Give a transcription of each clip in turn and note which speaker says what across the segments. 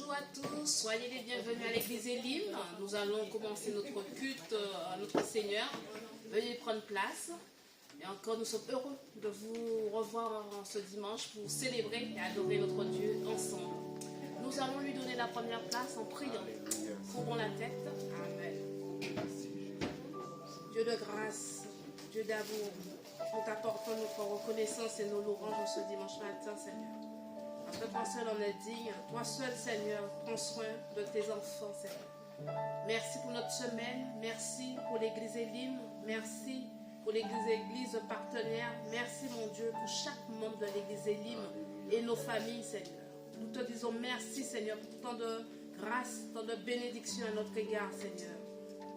Speaker 1: Bonjour à tous, soyez les bienvenus à l'église Elim. Nous allons commencer notre culte à notre Seigneur. Veuillez prendre place. Et encore, nous sommes heureux de vous revoir ce dimanche pour célébrer et adorer notre Dieu ensemble. Nous allons lui donner la première place en priant. Couvrons la tête. Amen. Dieu de grâce, Dieu d'amour, nous t'apportons notre reconnaissance et nos louanges ce dimanche matin, Seigneur. Parce que toi seul en es digne, toi seul, Seigneur, prends soin de tes enfants, Seigneur. Merci pour notre semaine, merci pour l'église Elim, merci pour l'église partenaire, merci mon Dieu pour chaque membre de l'église Elim et nos familles, Seigneur. Nous te disons merci, Seigneur, pour tant de grâce, tant de bénédictions à notre égard, Seigneur.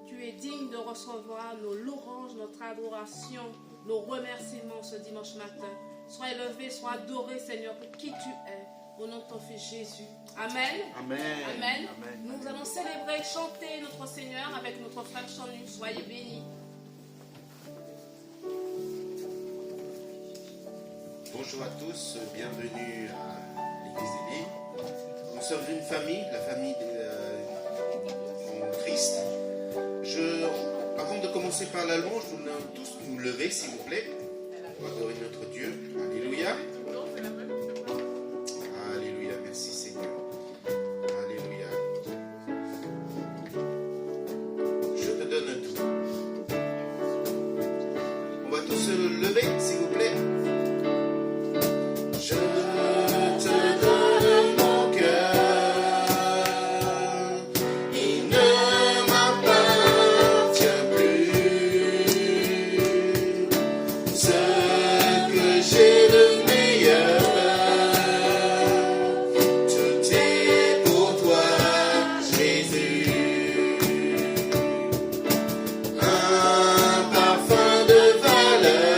Speaker 1: Tu es digne de recevoir nos louanges, notre adoration, nos remerciements ce dimanche matin. Sois élevé, sois adoré, Seigneur, pour qui tu es, au nom de ton Fils Jésus. Amen.
Speaker 2: Amen.
Speaker 1: Amen.
Speaker 2: Amen.
Speaker 1: Nous allons célébrer, chanter notre Seigneur avec notre frère Chanu. Soyez bénis.
Speaker 2: Bonjour à tous, bienvenue à l'église Elim. Nous sommes une famille, la famille en Christ. Avant de commencer par la louange, nous allons tous nous lever, s'il vous plaît, pour adorer notre Dieu. Alléluia. Alléluia, merci Seigneur. Alléluia. Je te donne tout. On va tous se lever, s'il vous plaît. Je te donne mon cœur, il ne m'appartient plus. Ce que j'ai de meilleur, tout est pour toi, Jésus. Un parfum de valeur.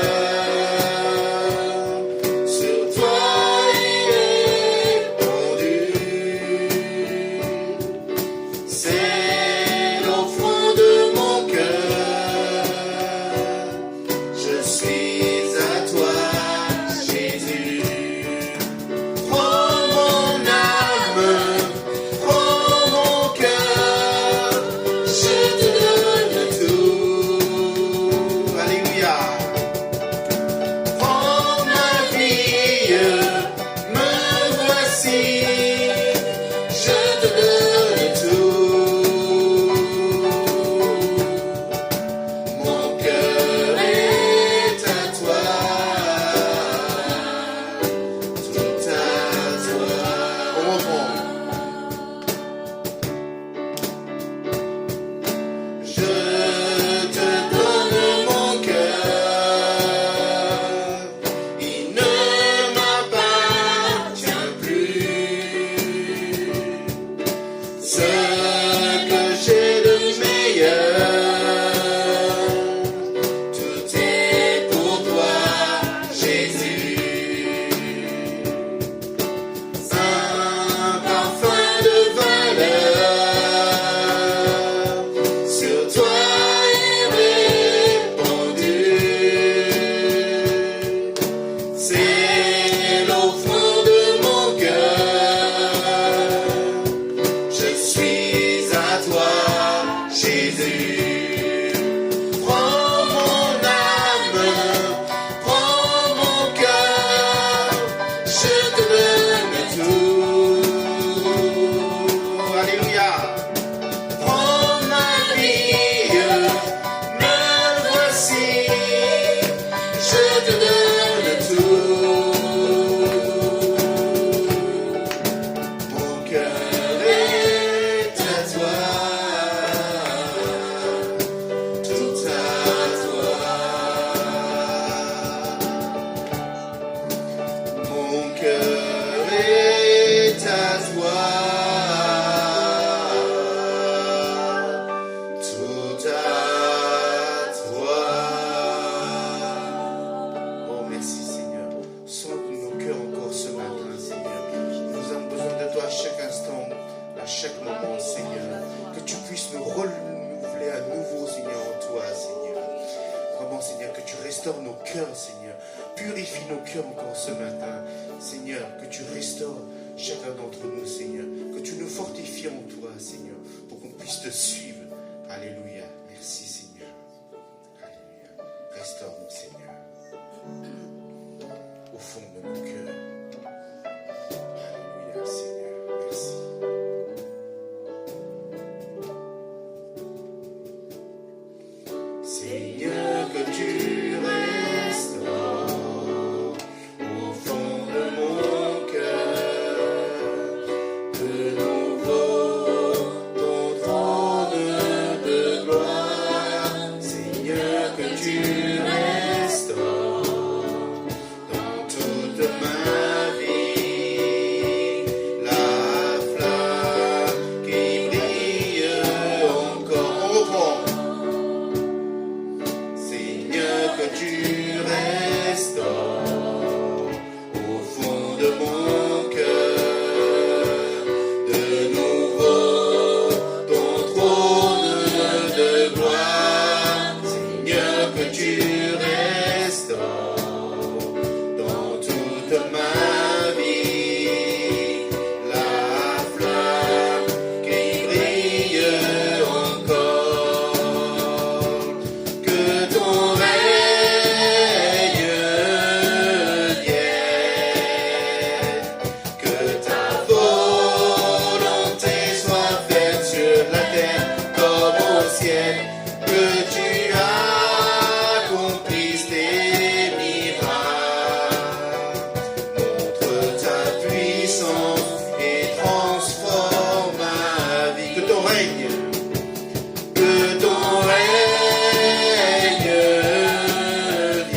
Speaker 2: Chacun d'entre nous, Seigneur, que tu nous fortifies Seigneur, pour qu'on puisse te suivre. Alléluia. Merci, Seigneur. Alléluia. Restaure-nous, Seigneur, au fond de nos cœurs. Alléluia, Seigneur. Merci. Seigneur, que tu restaures au fond de mon cœur, de nouveau ton trône de gloire. Seigneur, que tu restaures dans toute ma vie la flamme qui brille encore. On reprend. Seigneur, que tu restaures au fond de mon cœur, de nouveau ton trône de gloire. Seigneur, que tu restaures dans toute ma vie la flamme qui brille encore. Que ton règne vienne, que ta volonté soit faite sur la terre comme au ciel, que tu accomplisses tes miracles. Montre ta puissance et transforme ma vie. Que ton règne vienne,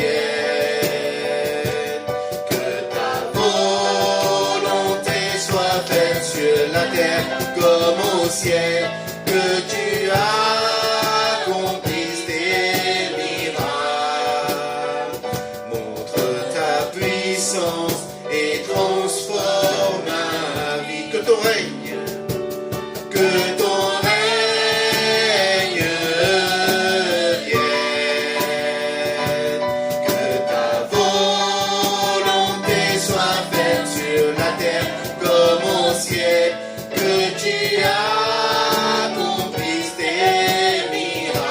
Speaker 2: que ta volonté soit faite sur la terre comme au ciel, que tu accomplisses tes miracles. Montre ta puissance et transforme ma vie. Que ton règne vienne, que ta volonté soit faite sur la terre comme au ciel, que tu accomplisses tes miracles.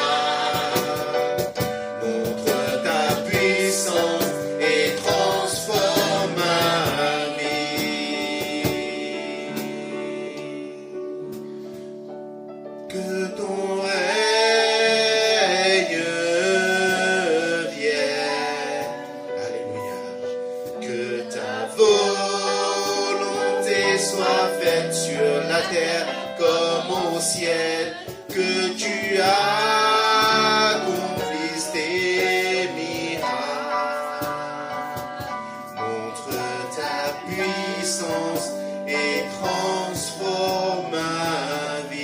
Speaker 2: Montre ta puissance et transforme ma vie. Que ton règne vienne. Alléluia. Que ta volonté soit faite sur la terre comme au ciel, que tu accomplisses tes miracles. Montre ta puissance et transforme ma vie.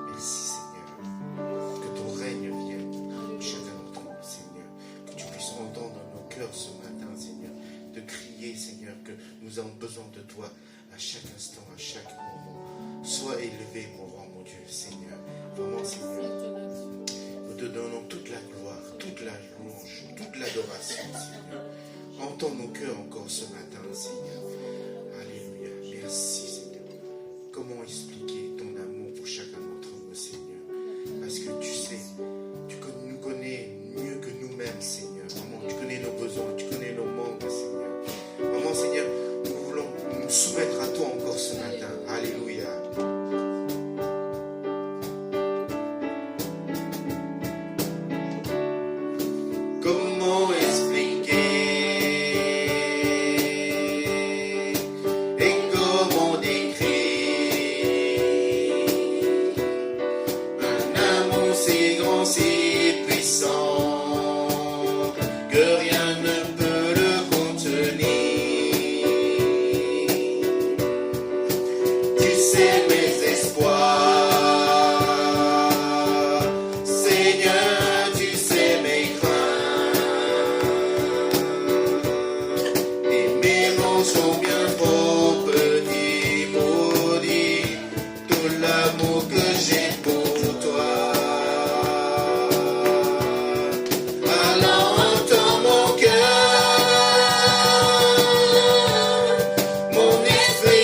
Speaker 2: Merci, Seigneur. Que ton règne vienne chacun d'entre nous, Seigneur. Que tu puisses entendre nos cœurs ce matin, Seigneur. De crier, Seigneur, que nous avons besoin de toi à chaque instant, à chaque moment. Sois élevé, mon roi, mon Dieu, Seigneur. Vraiment, Seigneur. Nous te donnons toute la gloire, toute la louange, toute l'adoration, Seigneur. Entends nos cœurs encore ce matin, Seigneur. Alléluia. Merci, Seigneur. Comment expliquer ton amour pour chacun d'entre nous, Seigneur? Parce que tu sais, tu nous connais mieux que nous-mêmes, Seigneur. Vraiment, tu connais nos besoins, tu connais nos manques, Seigneur. Vraiment, Seigneur, nous voulons nous soumettre à toi encore ce matin. Alléluia. Comment expliquer et comment décrire un amour si grand, si puissant que rien ne peut le contenir. Tu sais mes espoirs, Seigneur, tu sais mes craintes, et mes mots sont bien trop petits pour dire tout l'amour que j'ai pour toi. Alors entends mon cœur, mon esprit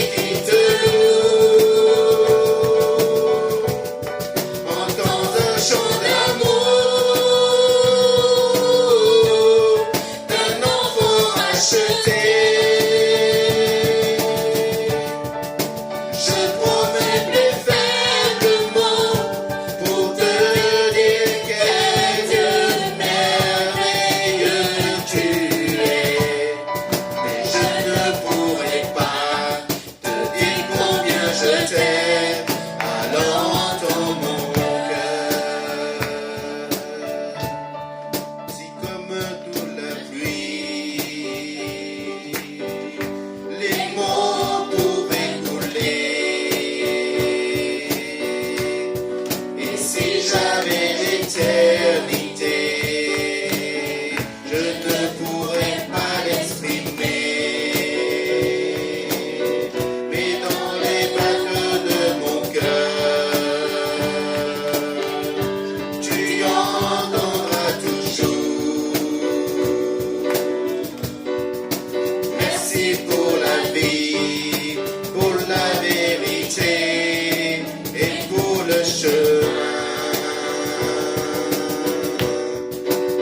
Speaker 2: merci pour la vie, pour la vérité et pour le chemin.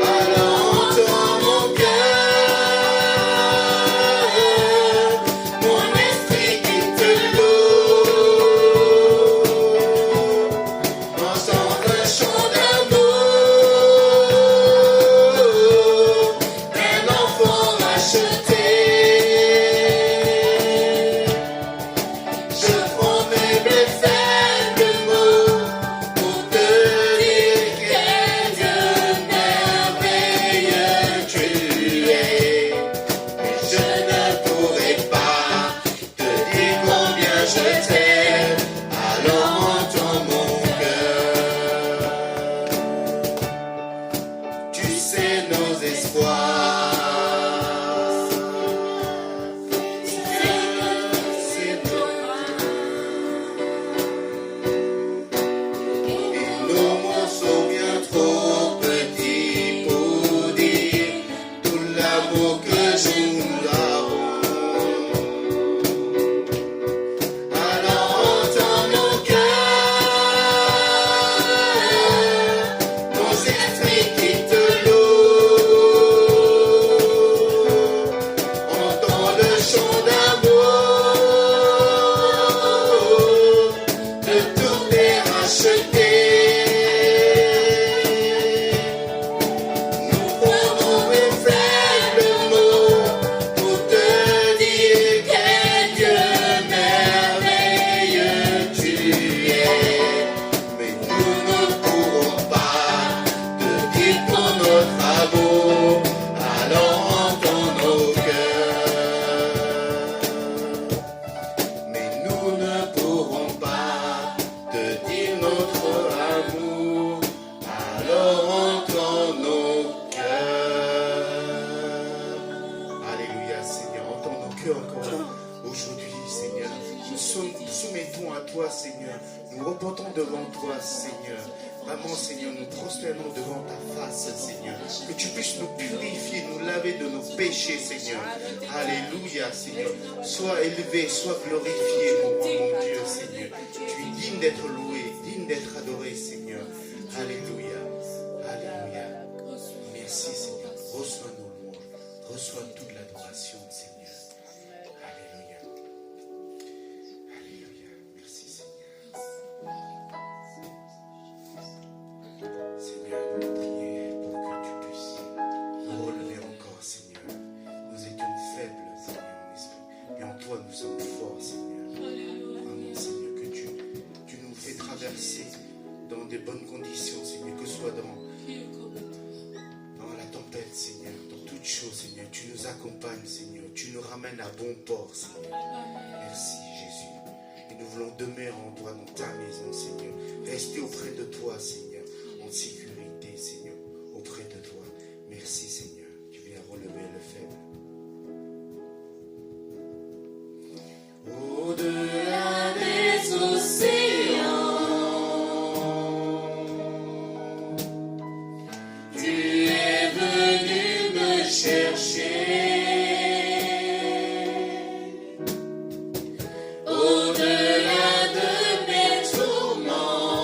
Speaker 2: Alors entends mon cœur, mon esprit qui te loue, entends un chant d'amour d'un enfant racheté. Je promets mes faibles mots pour te dire quel Dieu merveilleux tu es. Mais je ne pourrai pas te dire combien je t'aime. Alors entends mon cœur. Tu sais nos espoirs. C'est et nos mots sont bien trop petits pour dire tout l'amour que nous avons. Alors entends nos cœurs, nos esprits qui te louent, entends le chant d'amour de tous les rachetés. Nous prenons mes faibles mots pour te dire quel Dieu merveilleux tu es. Mais nous ne pourrons pas te dire pour notre amour. Alors entends nos cœurs. Mais nous ne pourrons pas te dire notre amour. Alors entends nos cœurs. Alléluia, Seigneur, entends nos cœurs encore aujourd'hui, Seigneur. Nous soumettons à toi, Seigneur. Nous repentons devant toi, Seigneur. Vraiment, Seigneur, nous prosternons devant ta face, Seigneur. Que tu puisses nous purifier, nous laver de nos péchés, Seigneur. Alléluia, Seigneur. Sois élevé, sois glorifié, mon Dieu, Seigneur. Tu es digne d'être loué, digne d'être adoré, Seigneur. Alléluia. Alléluia. Merci, Seigneur. Reçois nos louanges. Reçois toute l'adoration, Seigneur. Alléluia. Alléluia. Merci, Seigneur. Seigneur, nous prions pour que tu puisses nous relever encore, Seigneur. Nous étions faibles, Seigneur, en esprit. Mais en toi, nous sommes forts, Seigneur. Vraiment, Seigneur, que tu nous fais traverser dans des bonnes conditions, Seigneur, que ce soit dans la tempête, Seigneur, dans toutes choses, Seigneur. Tu nous accompagnes, Seigneur. Tu nous ramènes à bon port, Seigneur. Merci, Jésus. Et nous voulons demeurer en toi, dans ta maison, Seigneur. Rester auprès de toi, Seigneur, en sécurité, Seigneur, auprès de toi. Merci, Seigneur. Tu viens relever le faible. Au-delà des océans, tu es venu me chercher. Au-delà de mes tourments,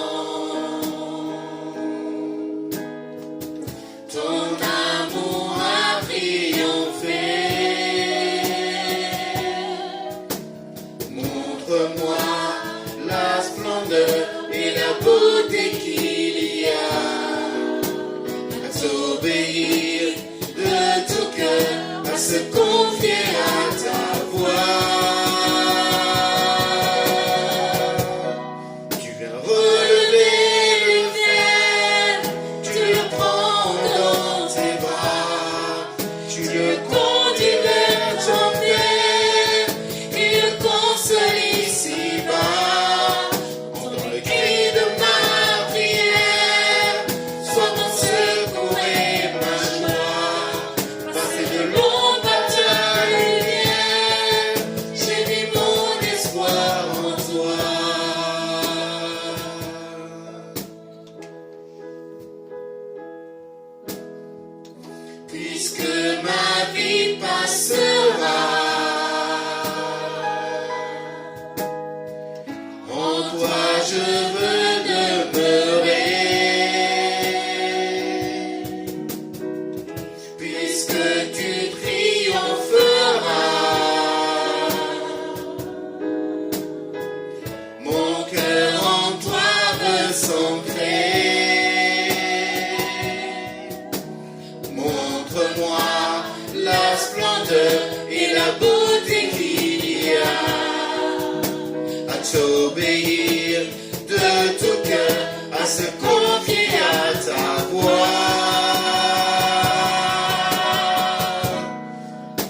Speaker 2: obéir de tout cœur, à se confier à ta voix.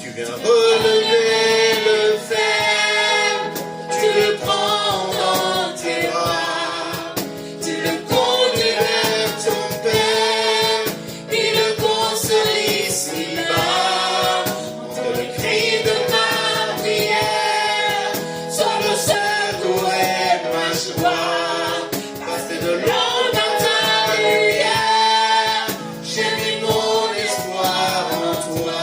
Speaker 2: Tu viens relever le faible, tu le prends dans tes bras, tu le conduis vers ton Père, il le console ici-bas. Entre le cri de ma prière, son secours et ma joie, passer de l'ombre à ta lumière, j'ai mis mon espoir en toi.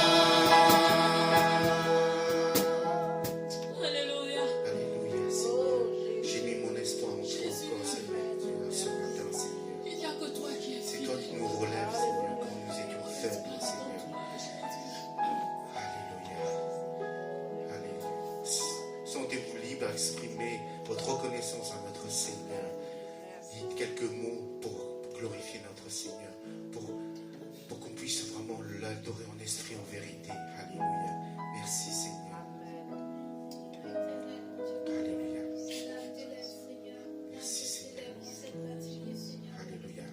Speaker 1: Alléluia.
Speaker 2: Alléluia, Seigneur. J'ai mis mon espoir en toi encore, Seigneur, ce matin, Seigneur.
Speaker 1: Il n'y a que toi qui es
Speaker 2: C'est toi qui nous relèves, Seigneur, quand nous étions faibles, Seigneur. Alléluia. Alléluia. Sentez-vous libre à exprimer votre reconnaissance à notre Seigneur. Dites quelques mots pour glorifier notre Seigneur, pour qu'on puisse vraiment l'adorer en esprit, en vérité. Alléluia. Merci, Seigneur. Alléluia. Merci, Seigneur. Alléluia.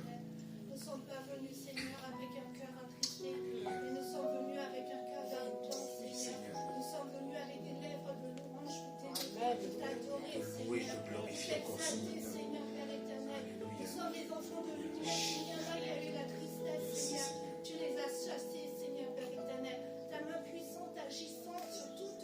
Speaker 3: Nous ne sommes pas venus, Seigneur, avec un cœur attristé, mais nous sommes venus avec un cœur d'argent, Seigneur. Nous sommes venus avec des lèvres de louange pour t'aimer, pour t'adorer,
Speaker 2: Oui,
Speaker 3: Seigneur.
Speaker 2: je glorifie encore,
Speaker 3: T'exalter,
Speaker 2: Seigneur.
Speaker 3: Seigneur, Père éternel.
Speaker 2: Alléluia.
Speaker 3: Nous sommes les enfants de lumière, Seigneur. Là, il y a eu la tristesse, Seigneur. Tu les as chassés, Seigneur, Père éternel. Ta main puissante agissante sur toute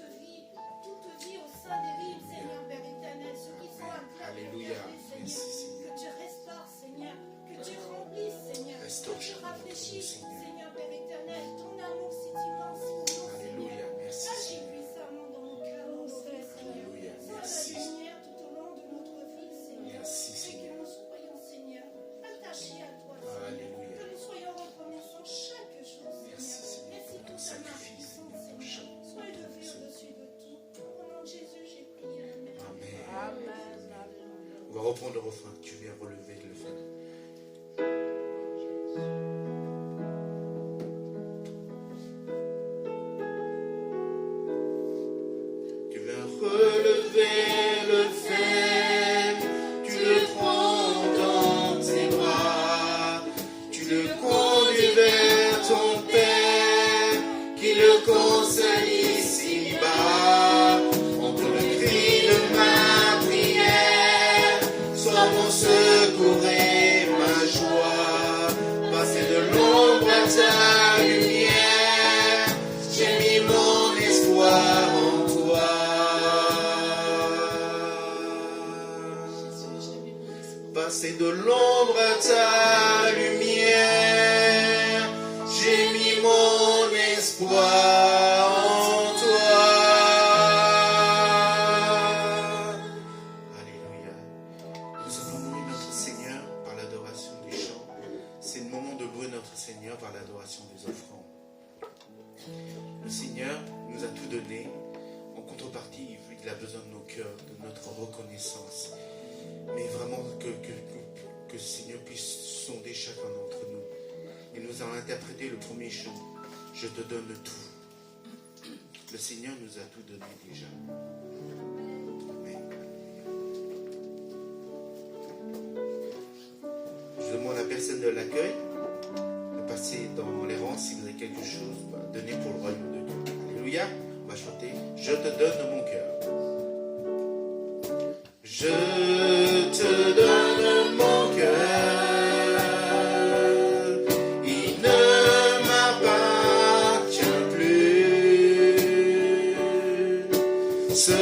Speaker 3: vie au sein des rives, Seigneur, Père éternel. Ceux qui sont à terre,
Speaker 2: Alléluia.
Speaker 3: Seigneur.
Speaker 2: Merci, Seigneur.
Speaker 3: Que tu restaures, Seigneur. Que tu remplisses, Seigneur.
Speaker 2: Restaure
Speaker 3: Que tu
Speaker 2: chacun d'entre nous,
Speaker 3: rafraîchisses,
Speaker 2: Seigneur.
Speaker 3: Seigneur, Père éternel. Ton amour, c'est immense pour nous,
Speaker 2: Alléluia.
Speaker 3: Seigneur.
Speaker 2: Merci,
Speaker 3: Agis
Speaker 2: Seigneur.
Speaker 3: puissamment dans nos cœurs, dans nos vies, Seigneur.
Speaker 2: Alléluia.
Speaker 3: Sois
Speaker 2: Merci.
Speaker 3: la lumière tout au long de notre vie, Seigneur.
Speaker 2: Merci,
Speaker 3: Et
Speaker 2: Seigneur.
Speaker 3: que nous soyons, Seigneur, attachés à toi, Seigneur.
Speaker 2: Alléluia.
Speaker 3: Que nous soyons reconnaissants chaque jour,
Speaker 2: Merci,
Speaker 3: Seigneur.
Speaker 2: Seigneur,
Speaker 3: Merci
Speaker 2: pour
Speaker 3: pour
Speaker 2: ton
Speaker 3: ta main
Speaker 2: sacrifice,
Speaker 3: puissante,
Speaker 2: Seigneur,
Speaker 3: Seigneur.
Speaker 2: chaque
Speaker 3: Sois élevé au-dessus de tout. Au nom de Jésus, j'ai prié. Amen.
Speaker 2: Amen. On va reprendre le refrain que tu viens relever le fait. Tu viens relever le faible, tu le prends dans tes bras, tu le conduis vers ton Père, qui le console ici-bas. Entre le cri de ma prière, sois mon secours et ma joie. Passer de l'ombre à ta lumière, j'ai mis mon espoir en toi. Passer de l'ombre à ta lumière, j'ai mis mon espoir en toi. Alléluia. Nous avons loué notre Seigneur par l'adoration des chants. C'est le moment de louer notre Seigneur par l'adoration des offrandes. Le Seigneur nous a tout donné. En contrepartie, il a besoin de nos cœurs, de notre reconnaissance. Mais vraiment que le Seigneur puisse sonder chacun d'entre nous. Et nous allons interpréter le premier chant. Je te donne tout. Le Seigneur nous a tout donné déjà. Amen. Je demande à la personne de l'accueil de passer dans les rangs. Si vous avez quelque chose, donnez pour le royaume de Dieu. Alléluia. On va chanter. Je te donne mon cœur. Je te donne mon cœur, il ne m'appartient plus. Ce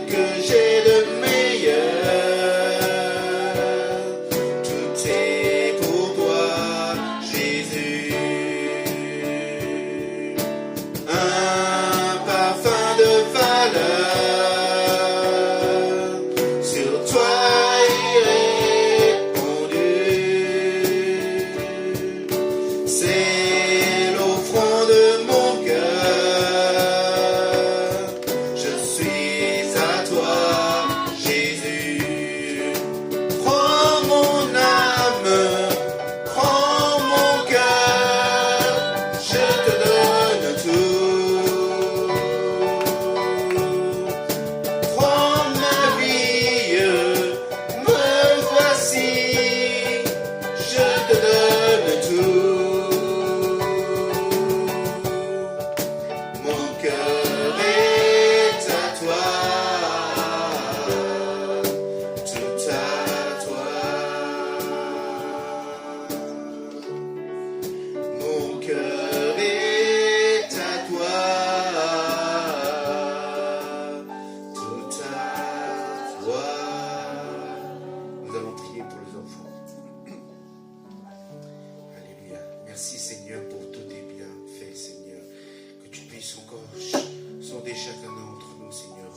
Speaker 2: que j'ai de meilleur, tout est pour toi, Jésus. Un parfum de valeur. Je suis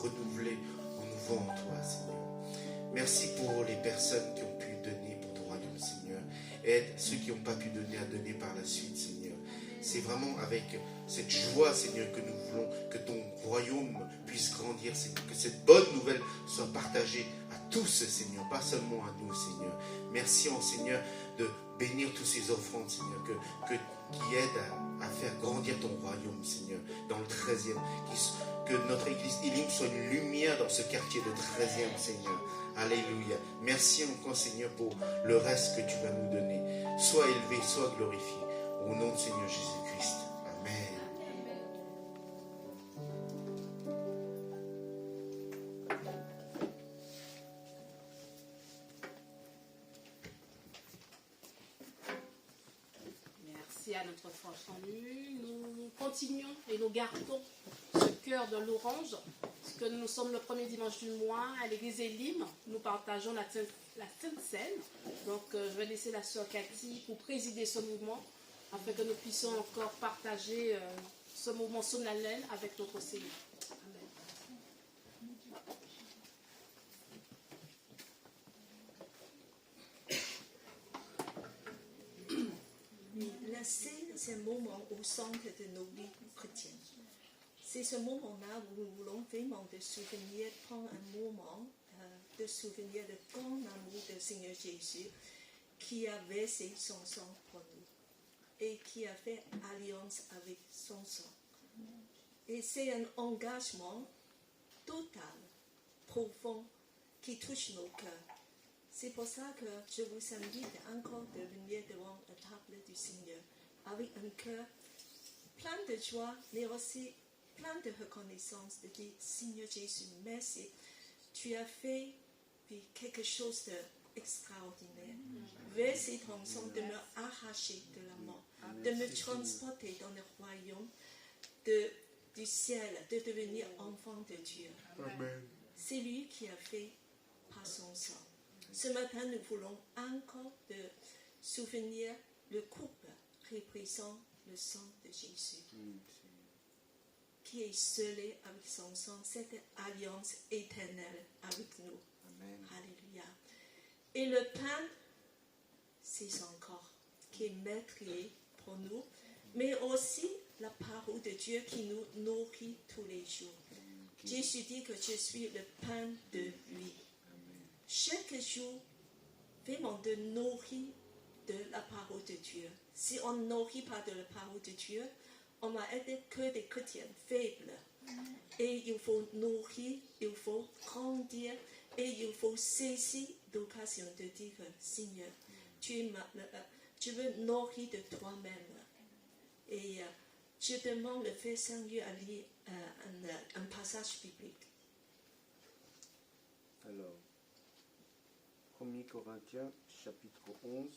Speaker 2: renouvelés au nouveau en toi, Seigneur. Merci pour les personnes qui ont pu donner pour ton royaume, Seigneur. Aide ceux qui n'ont pas pu donner à donner par la suite, Seigneur. C'est vraiment avec cette joie, Seigneur, que nous voulons que ton royaume puisse grandir, Seigneur. Que cette bonne nouvelle soit partagée à tous, Seigneur, pas seulement à nous, Seigneur. Merci, Seigneur, de bénir tous ces offrandes, Seigneur, qui aident à faire grandir ton royaume, Seigneur, dans le 13e. Que notre église Elim soit une lumière dans ce quartier de 13e, Seigneur. Alléluia. Merci encore, Seigneur, pour le reste que tu vas nous donner. Sois élevé, sois glorifié. Au nom de Seigneur Jésus-Christ. Amen.
Speaker 1: Merci à notre frère Jean-Louis. Nous continuons et nous gardons ce cœur de l'orange, parce que nous sommes le premier dimanche du mois à l'église Elim. Nous partageons la Sainte Seine. Donc je vais laisser la sœur Cathy pour présider ce mouvement, afin que nous puissions encore partager ce mouvement solennel avec notre Seigneur. Amen.
Speaker 4: La scène, c'est un moment au centre de nos vies chrétiennes. C'est ce moment-là où nous voulons vraiment de souvenir, prendre un moment de souvenir le grand amour du Seigneur Jésus qui a versé son sang pour nous et qui a fait alliance avec son sang. Et c'est un engagement total, profond, qui touche nos cœurs. C'est pour ça que je vous invite encore de venir devant la table du Seigneur avec un cœur plein de joie, mais aussi plein de reconnaissance, de dire Seigneur Jésus, merci, tu as fait quelque chose d'extraordinaire. Verser ton sang, de me arracher de la mort, de me transporter dans le royaume du ciel, de devenir enfant de Dieu.
Speaker 2: Amen.
Speaker 4: C'est lui qui a fait par son sang. Ce matin, nous voulons encore de souvenir le couple représentant le sang de Jésus, qui est scellé avec son sang, cette alliance éternelle avec nous.
Speaker 2: Amen.
Speaker 4: Alléluia. Et le pain, c'est son corps qui est meurtrier pour nous, mais aussi la parole de Dieu qui nous nourrit tous les jours. Jésus dit que je suis le pain de vie. Chaque jour, vraiment de nourrir de la parole de Dieu. Si on ne nourrit pas de la parole de Dieu, on va être que des chrétiens faibles. Et il faut nourrir, il faut grandir, et il faut saisir l'occasion de dire Seigneur, tu veux nourrir de toi-même. Et je demande le Frère Saint-Louis à lire un passage biblique.
Speaker 5: Alors, 1er Corinthiens, chapitre 11,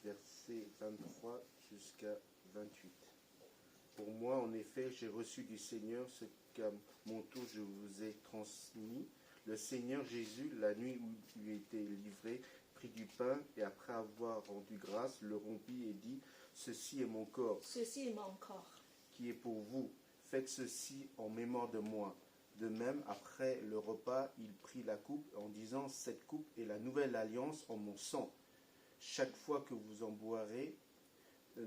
Speaker 5: versets 23 jusqu'à 28. Pour moi, en effet, j'ai reçu du Seigneur ce qu'à mon tour je vous ai transmis. Le Seigneur Jésus, la nuit où il a été livré, prit du pain et après avoir rendu grâce, le rompit et dit, « Ceci est mon corps,
Speaker 4: Ceci est mon corps.
Speaker 5: qui est pour vous. Faites ceci en mémoire de moi. » De même, après le repas, il prit la coupe en disant, « Cette coupe est la nouvelle alliance en mon sang. Chaque fois que vous en boirez,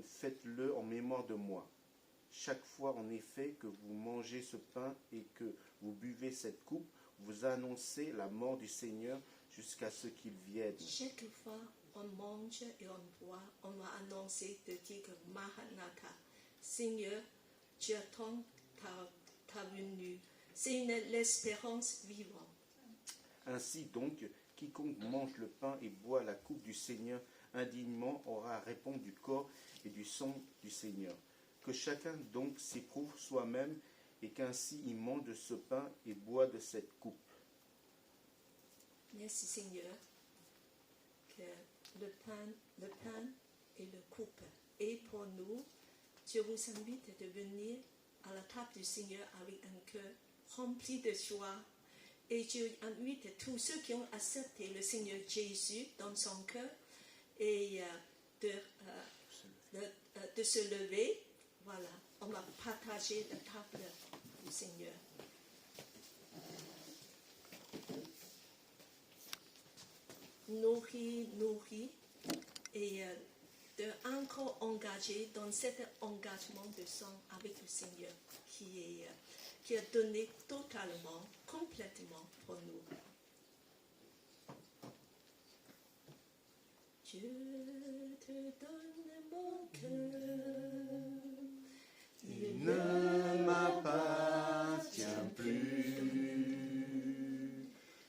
Speaker 5: faites-le en mémoire de moi. Chaque fois, en effet, que vous mangez ce pain et que vous buvez cette coupe, vous annoncez la mort du Seigneur jusqu'à ce qu'il vienne. »
Speaker 4: Chaque fois on mange et on boit, on va annoncer de dire que Maranatha, Seigneur, tu attends ta venue. C'est l'espérance vivante.
Speaker 5: Ainsi donc, quiconque mange le pain et boit la coupe du Seigneur indignement aura à répondre du corps et du sang du Seigneur. Que chacun donc s'éprouve soi-même et qu'ainsi il mange de ce pain et boit de cette coupe.
Speaker 4: Merci Seigneur, que le pain et la coupe est pour nous. Je vous invite de venir à la table du Seigneur avec un cœur rempli de joie. Et je invite tous ceux qui ont accepté le Seigneur Jésus dans son cœur et de se lever. Voilà, on va partager la table du Seigneur. nourri et d'encore engagé dans cet engagement de sang avec le Seigneur qui a donné totalement, complètement pour nous. Je te donne mon cœur.
Speaker 5: Il ne m'appartient plus.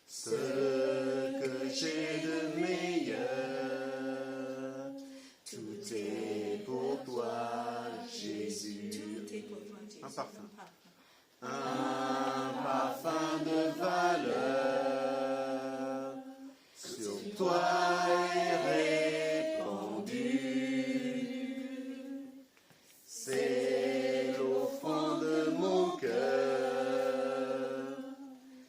Speaker 5: Ce que j'ai de meilleur, tout est pour toi, Jésus.
Speaker 4: Tout est pour toi, Jésus.
Speaker 5: Un parfum. Un parfum de valeur sur toi est répandu. C'est l'offrande de mon cœur.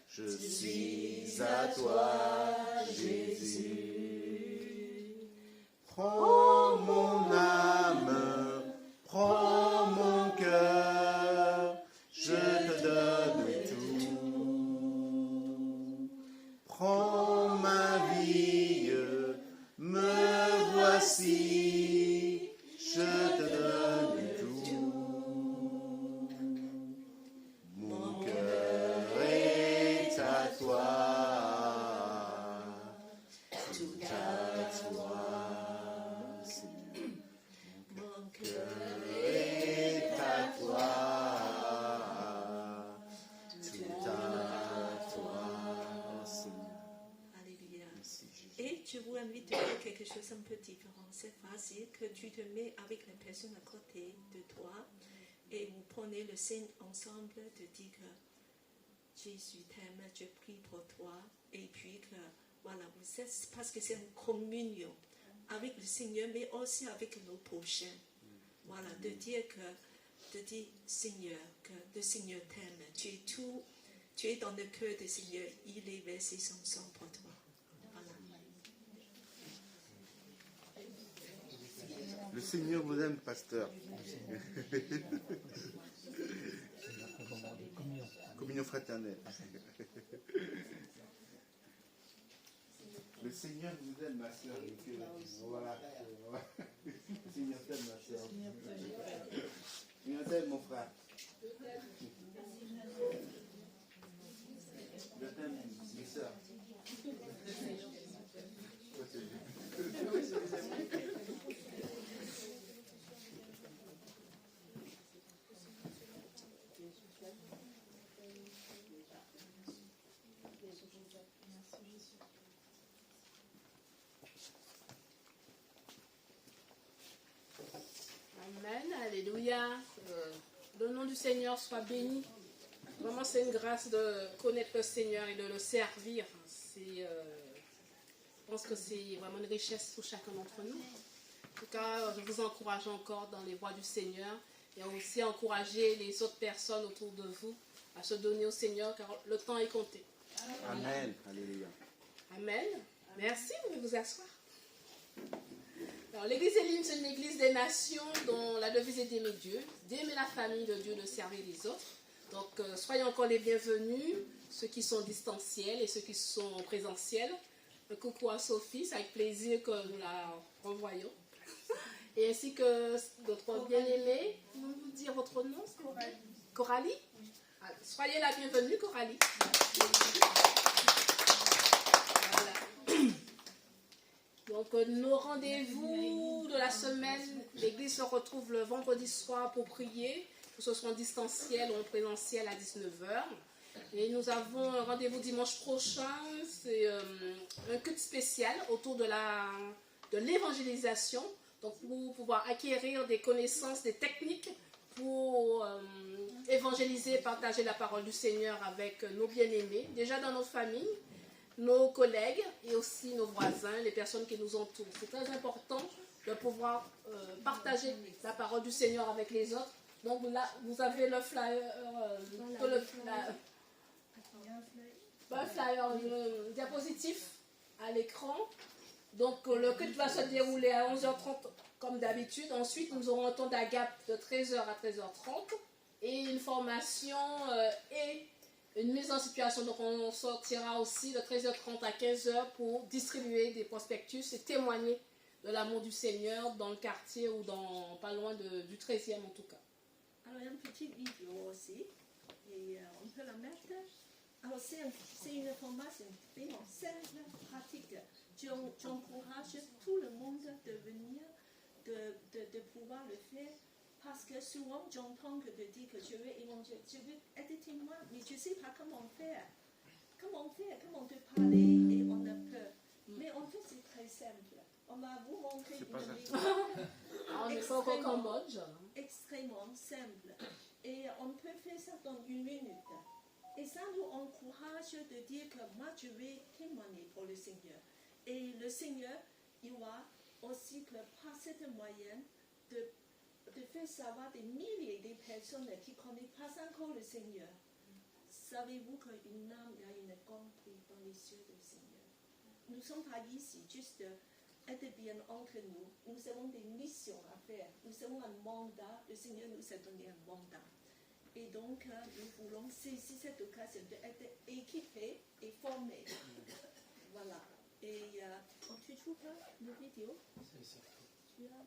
Speaker 5: Je suis à toi, Jésus. Prends mon âme, prends mon cœur, je te donne tout. Prends ma vie, me voici, je te donne tout. Mon cœur est à toi, tout à toi, Seigneur. Mon cœur est à toi, tout à toi, Seigneur.
Speaker 4: Alléluia.
Speaker 5: Merci, Jésus.
Speaker 4: Et je vous invite à faire quelque chose un peu différent. C'est facile que tu te mets avec la personne à côté de toi et vous prenez le signe ensemble de dire que Jésus t'aime, je prie pour toi. Et puis que voilà, vous êtes, parce que c'est une communion avec le Seigneur, mais aussi avec nos prochains. Voilà, de dire Seigneur, que le Seigneur t'aime. Tu es tout, tu es dans le cœur du Seigneur. Il est versé son sang pour toi. Voilà.
Speaker 5: Le Seigneur vous aime, pasteur. Communion fraternelle. Le Seigneur vous aime, ma soeur. Voilà. Le Seigneur t'aime, ma soeur. Le Seigneur t'aime, mon frère. Je t'aime, mes soeurs.
Speaker 1: Amen, alléluia. Le nom du Seigneur soit béni. Vraiment, c'est une grâce de connaître le Seigneur et de le servir. Je pense que c'est vraiment une richesse pour chacun d'entre nous. En tout cas, je vous encourage encore dans les voies du Seigneur et aussi encourager les autres personnes autour de vous à se donner au Seigneur car le temps est compté.
Speaker 5: Amen. Alléluia.
Speaker 1: Amen. Merci, vous pouvez vous asseoir. Alors, l'église Elim, c'est une église des nations dont la devise est d'aimer Dieu, d'aimer la famille de Dieu, de servir les autres. Donc, soyez encore les bienvenus, ceux qui sont distanciels et ceux qui sont présentiels. Un coucou à Sophie, c'est avec plaisir que nous la revoyons. Et ainsi que notre bien-aimée, vous nous dire votre nom, Coralie. Coralie? Ah, soyez la bienvenue, Coralie. Voilà. Donc, nos rendez-vous de la semaine, l'église se retrouve le vendredi soir pour prier, que ce soit en distanciel ou en présentiel à 19h. Et nous avons un rendez-vous dimanche prochain, c'est un culte spécial autour de l'évangélisation. Donc, pour pouvoir acquérir des connaissances, des techniques pour évangéliser, partager la parole du Seigneur avec nos bien-aimés, déjà dans nos familles, nos collègues et aussi nos voisins, les personnes qui nous entourent. C'est très important de pouvoir partager la parole du Seigneur avec les autres. Donc là, vous avez le flyer, le diapositif à l'écran. Donc le culte va se dérouler à 11h30 comme d'habitude. Ensuite, nous aurons un temps d'agape de 13h à 13h30 et une formation et une mise en situation. Donc on sortira aussi de 13h30 à 15h pour distribuer des prospectus et témoigner de l'amour du Seigneur dans le quartier ou pas loin du 13e en tout cas.
Speaker 4: Alors, il y a une petite vidéo aussi, et on peut la mettre. Alors, c'est une formation vraiment simple, pratique. J'encourage tout le monde de venir, de pouvoir le faire, parce que souvent, j'entends que de dire que je veux évangéliser, je veux être témoin, mais je ne sais pas comment faire. Comment te parler, et on a peur. Mais en fait, c'est très simple. On va vous montrer une vidéo.
Speaker 1: On n'est pas encore au Cambodge.
Speaker 4: Extrêmement simple. Et on peut faire ça dans 1 minute. Et ça nous encourage de dire que moi, je vais témoigner pour le Seigneur. Et le Seigneur, il va aussi que par cette moyenne de faire savoir des milliers de personnes qui ne connaissent pas encore le Seigneur. Savez-vous qu'une âme, il y a une grande prix dans les cieux du Seigneur. Nous ne sommes pas ici juste être bien entre nous. Nous avons des missions à faire. Nous avons un mandat. Le Seigneur nous a donné un mandat. Et donc, nous voulons saisir cette occasion d'être équipés et formés. Voilà. Et tu trouves pas nos vidéos? Tu as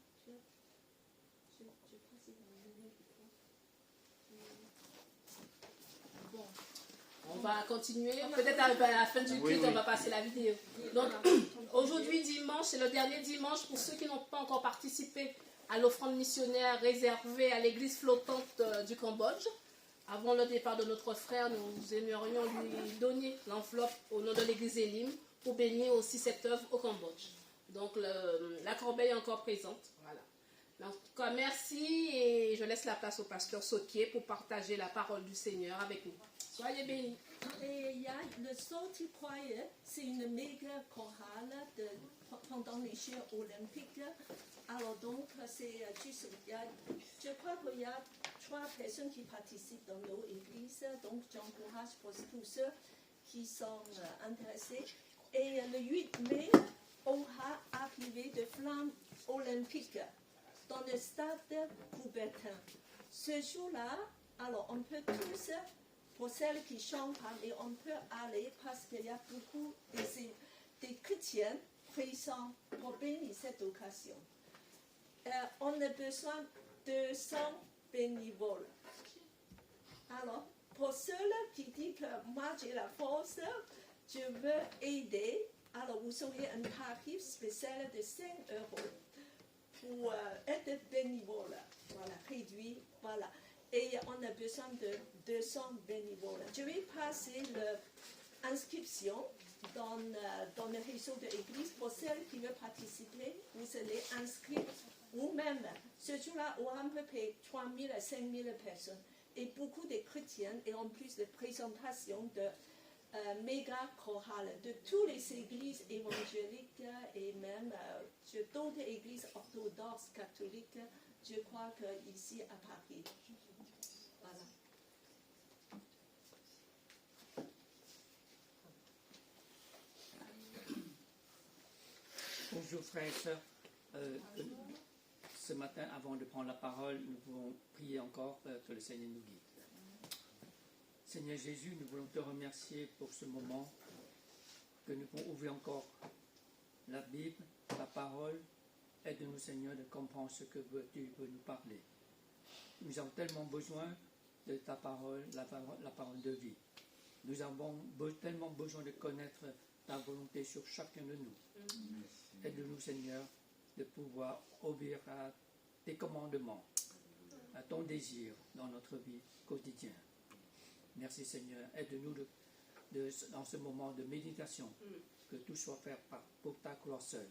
Speaker 4: je crois que c'est dans le numéro du Bon.
Speaker 1: On va continuer. Peut-être à la fin du culte, on va passer la vidéo. Donc, aujourd'hui, dimanche, c'est le dernier dimanche pour ceux qui n'ont pas encore participé à l'offrande missionnaire réservée à l'église flottante du Cambodge. Avant le départ de notre frère, nous aimerions lui donner l'enveloppe au nom de l'église Elim pour bénir aussi cette œuvre au Cambodge. Donc, la corbeille est encore présente. Voilà. En tout cas, merci et je laisse la place au pasteur Sotier pour partager la parole du Seigneur avec nous. Soyez bénis.
Speaker 4: Et il y a le Salty Choir, c'est une méga chorale pendant les Jeux olympiques. Alors donc, c'est juste, je crois qu'il y a 3 personnes qui participent dans nos églises, donc j'encourage pour tous ceux qui sont intéressés. Et le 8 mai, on a arrivé de flammes olympiques dans le stade Coubertin. Ce jour-là, alors on peut tous, pour celles qui chantent, et on peut aller parce qu'il y a beaucoup de chrétiens présents pour bénir cette occasion. On a besoin de 200 bénévoles. Alors, pour ceux qui disent que moi j'ai la force, je veux aider, alors vous aurez un tarif spécial de 5 € pour être bénévole. Voilà, réduit, voilà. Et on a besoin de 200 bénévoles. Je vais passer l'inscription dans le réseau de l'église. Pour celles qui veulent participer, vous allez inscrire vous-même. Ce jour-là, on a à peu près 3 000 à 5 000 personnes. Et beaucoup de chrétiens, et en plus de présentations de méga chorales de toutes les églises évangéliques et même d'autres églises orthodoxes catholiques, je crois qu'ici à Paris. Voilà.
Speaker 6: Bonjour frères et sœurs. Ce matin, avant de prendre la parole, nous pouvons prier encore que le Seigneur nous guide. Seigneur Jésus, nous voulons te remercier pour ce moment que nous pouvons ouvrir encore la Bible, la parole. Aide-nous Seigneur de comprendre ce que tu veux nous parler. Nous avons tellement besoin de ta parole, la parole de vie. Nous avons tellement besoin de connaître ta volonté sur chacun de nous. Aide-nous Seigneur de pouvoir obéir à tes commandements, à ton désir dans notre vie quotidienne. Merci Seigneur, aide-nous dans ce moment de méditation, que tout soit fait pour ta gloire seule.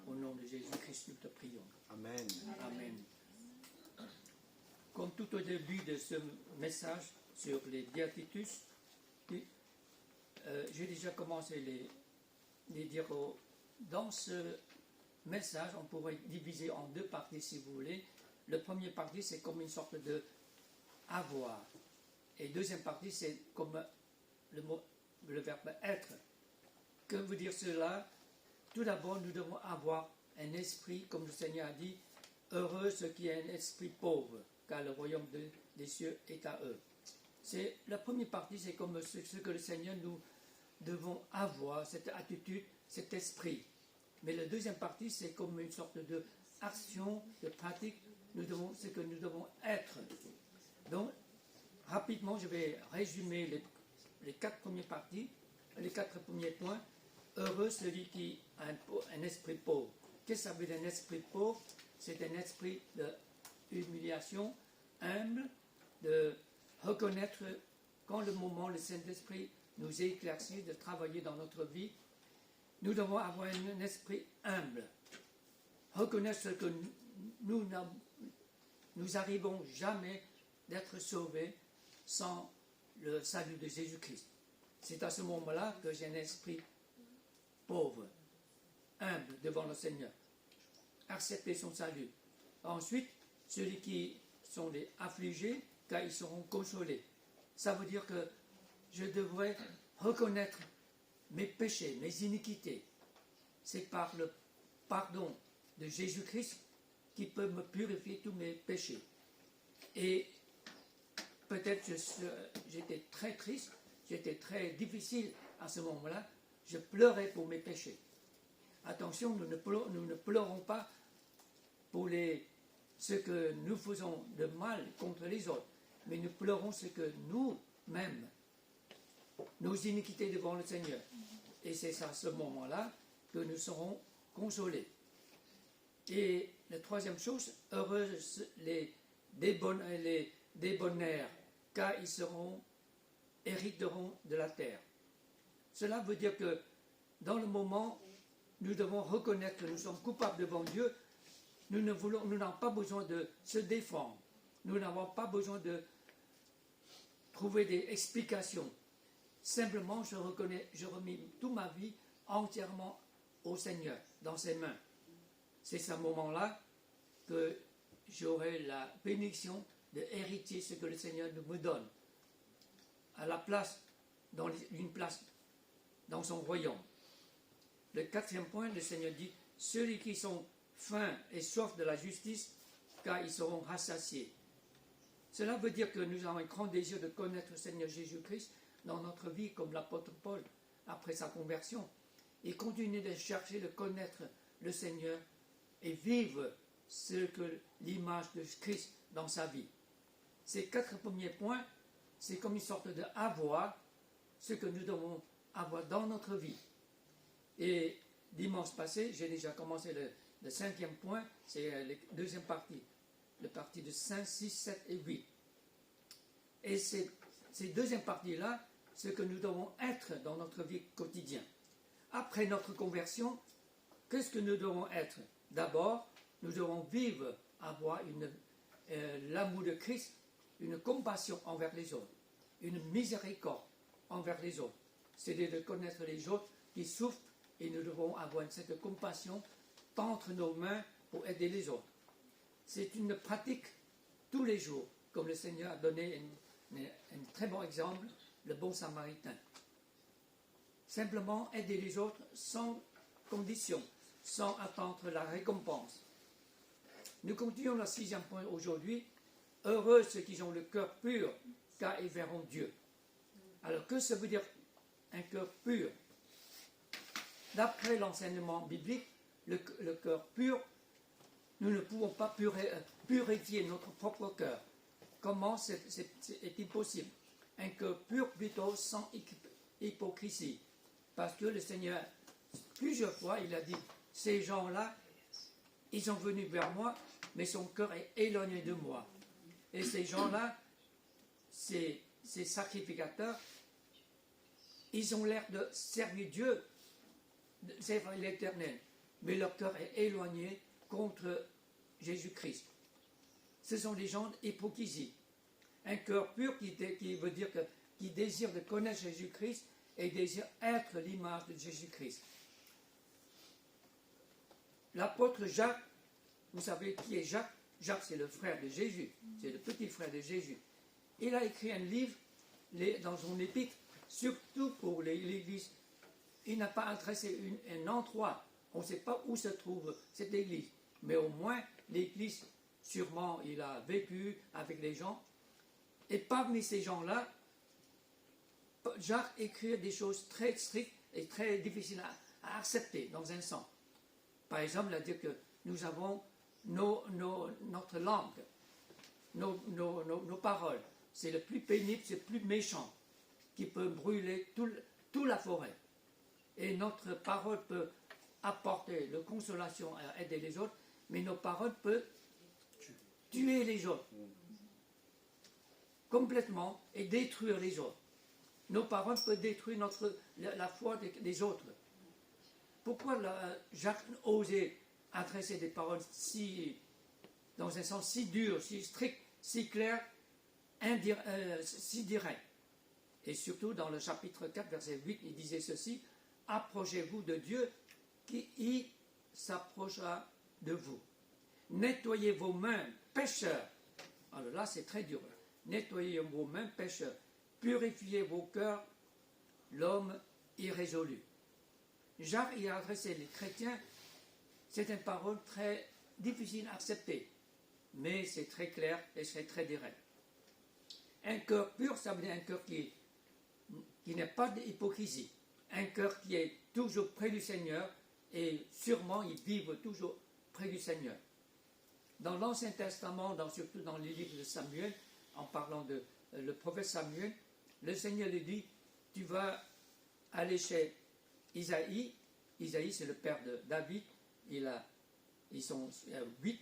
Speaker 6: Au nom de Jésus-Christ, nous te prions.
Speaker 5: Amen.
Speaker 6: Amen. Comme tout au début de ce message sur les Béatitudes, j'ai déjà commencé les dire. Dans ce message, on pourrait diviser en 2 parties si vous voulez. Le premier partie, c'est comme une sorte de avoir. Et deuxième partie, c'est comme le verbe être. Que veut dire cela? Tout d'abord, nous devons avoir un esprit, comme le Seigneur a dit, heureux ceux qui ont un esprit pauvre, car le royaume des cieux est à eux. C'est la première partie, c'est comme ce que le Seigneur nous devons avoir, cette attitude, cet esprit. Mais la deuxième partie, c'est comme une sorte de action, de pratique, ce que nous devons être. Donc, rapidement, je vais résumer les 4 premières parties, les 4 premiers points. Heureux celui qui a un esprit pauvre. Qu'est-ce que ça veut dire un esprit pauvre? C'est un esprit d'humiliation, humble, de reconnaître quand le moment, le Saint-Esprit nous éclaircit de travailler dans notre vie. Nous devons avoir un esprit humble. Reconnaître ce que nous arrivons jamais d'être sauvés sans le salut de Jésus-Christ. C'est à ce moment-là que j'ai un esprit pauvre, humble devant le Seigneur. Accepter son salut. Ensuite, ceux qui sont les affligés, car ils seront consolés. Ça veut dire que je devrais reconnaître mes péchés, mes iniquités. C'est par le pardon de Jésus-Christ qui peut me purifier tous mes péchés. Et peut-être j'étais très triste, j'étais très difficile à ce moment-là, je pleurais pour mes péchés. Attention, nous ne pleurons pas pour ce que nous faisons de mal contre les autres, mais nous pleurons ce que nous-mêmes, nos iniquités devant le Seigneur. Et c'est à ce moment-là que nous serons consolés. Et la troisième chose, heureux les débonnaires, car ils hériteront de la terre. Cela veut dire que dans le moment, nous devons reconnaître que nous sommes coupables devant Dieu. Nous n'avons pas besoin de se défendre. Nous n'avons pas besoin de trouver des explications. Simplement, je remets toute ma vie entièrement au Seigneur, dans ses mains. C'est ce moment-là que j'aurai la bénédiction d'hériter ce que le Seigneur me donne. À la place, une place dans son royaume. Le 4e point, le Seigneur dit, ceux qui sont faim et soif de la justice, car ils seront rassasiés. Cela veut dire que nous avons un grand désir de connaître le Seigneur Jésus-Christ dans notre vie, comme l'apôtre Paul, après sa conversion, et continuer de chercher de connaître le Seigneur et vivre l'image de Christ dans sa vie. Ces 4 premiers points, c'est comme une sorte de avoir ce que nous devons avoir dans notre vie. Et dimanche passé, j'ai déjà commencé le 5e point, c'est la deuxième partie, la partie de 5, 6, 7 et 8. Et ces deuxième parties-là, ce que nous devons être dans notre vie quotidienne. Après notre conversion, qu'est-ce que nous devons être? D'abord, nous devons vivre, avoir l'amour de Christ, une compassion envers les autres, une miséricorde envers les autres. C'est de connaître les autres qui souffrent et nous devons avoir cette compassion, tendre nos mains pour aider les autres. C'est une pratique tous les jours, comme le Seigneur a donné un très bon exemple, le bon samaritain. Simplement aider les autres sans condition, sans attendre la récompense. Nous continuons le 6e point aujourd'hui. Heureux ceux qui ont le cœur pur, car ils verront Dieu. Alors que ça veut dire un cœur pur? D'après l'enseignement biblique, le cœur pur, nous ne pouvons pas purifier notre propre cœur. Comment est-il possible? Un cœur pur plutôt sans hypocrisie. Parce que le Seigneur, plusieurs fois, il a dit, ces gens-là, ils sont venus vers moi, mais son cœur est éloigné de moi. Et ces gens-là, ces sacrificateurs, ils ont l'air de servir Dieu, c'est l'Éternel, mais leur cœur est éloigné contre Jésus-Christ. Ce sont des gens d'hypocrisie. Un cœur pur qui veut dire qui désire de connaître Jésus-Christ et désire être l'image de Jésus-Christ. L'apôtre Jacques, vous savez qui est Jacques? Jacques, c'est le frère de Jésus, c'est le petit frère de Jésus. Il a écrit un livre dans son épître, surtout pour l'Église. Il n'a pas adressé un endroit. On ne sait pas où se trouve cette Église. Mais au moins, l'Église, sûrement, il a vécu avec les gens. Et parmi ces gens-là, Jacques écrit des choses très strictes et très difficiles à accepter dans un sens. Par exemple, il a dit que nous avons notre langue, nos paroles. C'est le plus pénible, c'est le plus méchant, qui peut brûler toute la forêt. Et notre parole peut apporter la consolation à aider les autres, mais nos paroles peuvent tuer les autres complètement et détruire les autres. Nos paroles peuvent détruire la foi des autres. Pourquoi Jacques osait adresser des paroles dans un sens si dur, si strict, si clair, si direct? Et surtout dans le chapitre 4, verset 8, il disait ceci: approchez-vous de Dieu qui s'approchera de vous. Nettoyez vos mains, pécheurs. Alors là, c'est très dur. Nettoyez vos mains, pécheurs. Purifiez vos cœurs, l'homme irrésolu. Jacques y a adressé les chrétiens. C'est une parole très difficile à accepter, mais c'est très clair et c'est très direct. Un cœur pur, ça veut dire un cœur qui n'a pas d'hypocrisie. Un cœur qui est toujours près du Seigneur, et sûrement ils vivent toujours près du Seigneur. Dans l'Ancien Testament, surtout dans les livres de Samuel, en parlant de le prophète Samuel, le Seigneur lui dit: tu vas aller chez Isaïe. Isaïe, c'est le père de David. Ils sont 8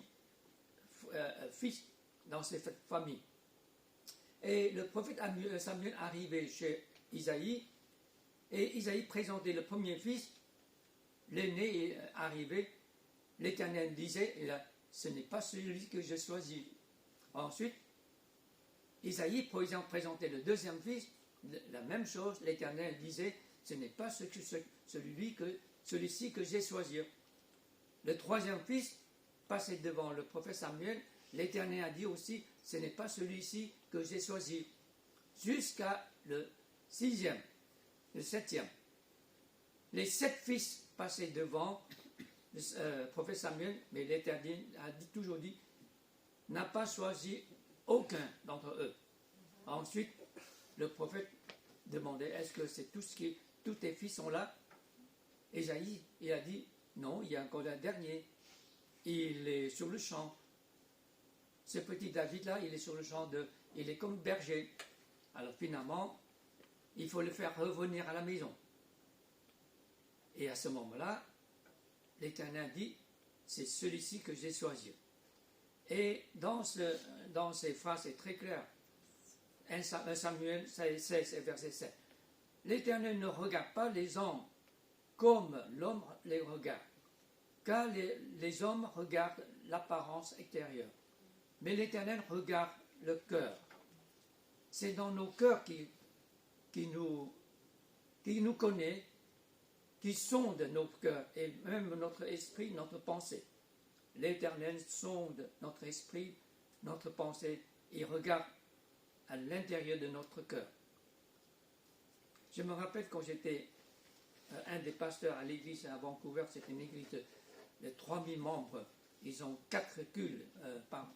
Speaker 6: fils dans cette famille. Et le prophète Samuel arrivait chez Isaïe, et Isaïe présentait le premier fils. L'aîné est arrivé. L'Éternel disait: ce n'est pas celui que j'ai choisi. Ensuite, Isaïe présentait le deuxième fils, la même chose. L'Éternel disait: ce n'est pas celui-ci que j'ai choisi. Le troisième fils passait devant le prophète Samuel. L'Éternel a dit aussi: ce n'est pas celui-ci que j'ai choisi. Jusqu'à le sixième, le septième. Les 7 fils passaient devant le prophète Samuel, mais l'Éternel a toujours dit: n'a pas choisi aucun d'entre eux. Ensuite, le prophète demandait: est-ce que c'est tous tes fils sont là? Isaïe, il a dit: non, il y a encore un dernier. Il est sur le champ. Ce petit David-là, il est sur le champ, il est comme berger. Alors finalement, il faut le faire revenir à la maison. Et à ce moment-là, l'Éternel dit: c'est celui-ci que j'ai choisi. Et dans ces phrases, c'est très clair. 1 Samuel 16, verset 7. L'Éternel ne regarde pas les hommes comme l'homme les regarde, car les hommes regardent l'apparence extérieure. Mais l'Éternel regarde le cœur. C'est dans nos cœurs qui nous connaît, qui sonde nos cœurs et même notre esprit, notre pensée. L'Éternel sonde notre esprit, notre pensée, et regarde à l'intérieur de notre cœur. Je me rappelle quand j'étais un des pasteurs à l'église à Vancouver, c'est une église de 3000 membres. Ils ont 4 cultes par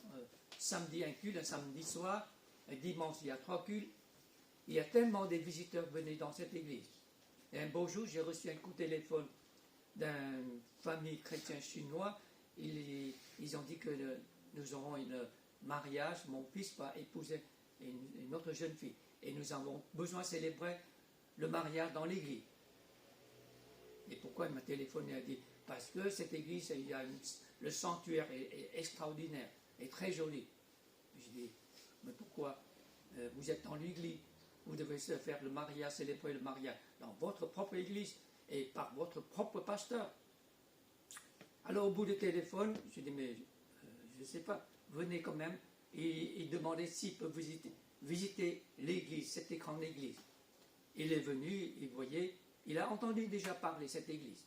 Speaker 6: samedi, un culte, un samedi soir, un dimanche il y a 3 cultes. Il y a tellement de visiteurs venus dans cette église. Et un beau jour, j'ai reçu un coup de téléphone d'une famille chrétienne chinoise. Ils ont dit que nous aurons un mariage, mon fils va épouser une autre jeune fille. Et nous avons besoin de célébrer le mariage dans l'église. Et pourquoi il m'a téléphoné? Il a dit: parce que cette église, le sanctuaire est extraordinaire, est très joli. Je dis: mais pourquoi? Vous êtes dans l'église, vous devez faire le mariage, célébrer le mariage dans votre propre église et par votre propre pasteur. Alors au bout du téléphone, je dis: mais je ne sais pas, venez quand même. Et il demandait s'il peut visiter l'église, cette grande église. Il est venu, il voyait, il a entendu déjà parler de cette église.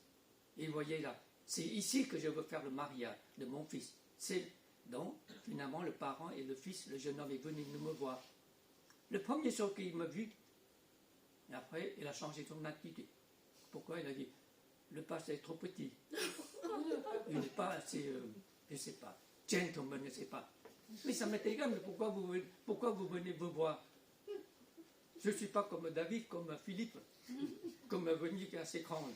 Speaker 6: Il voyait là, c'est ici que je veux faire le mariage de mon fils. Donc, finalement, le parent et le fils, le jeune homme est venu me voir. Le premier jour qu'il m'a vu, et après, il a changé son attitude. Pourquoi? Il a dit: le pasteur est trop petit. Il n'est pas assez, je ne sais pas, gentleman, je ne sais pas. Mais ça m'est égal, mais pourquoi vous venez me voir? Je ne suis pas comme David, comme Philippe, comme Venise qui est assez grande.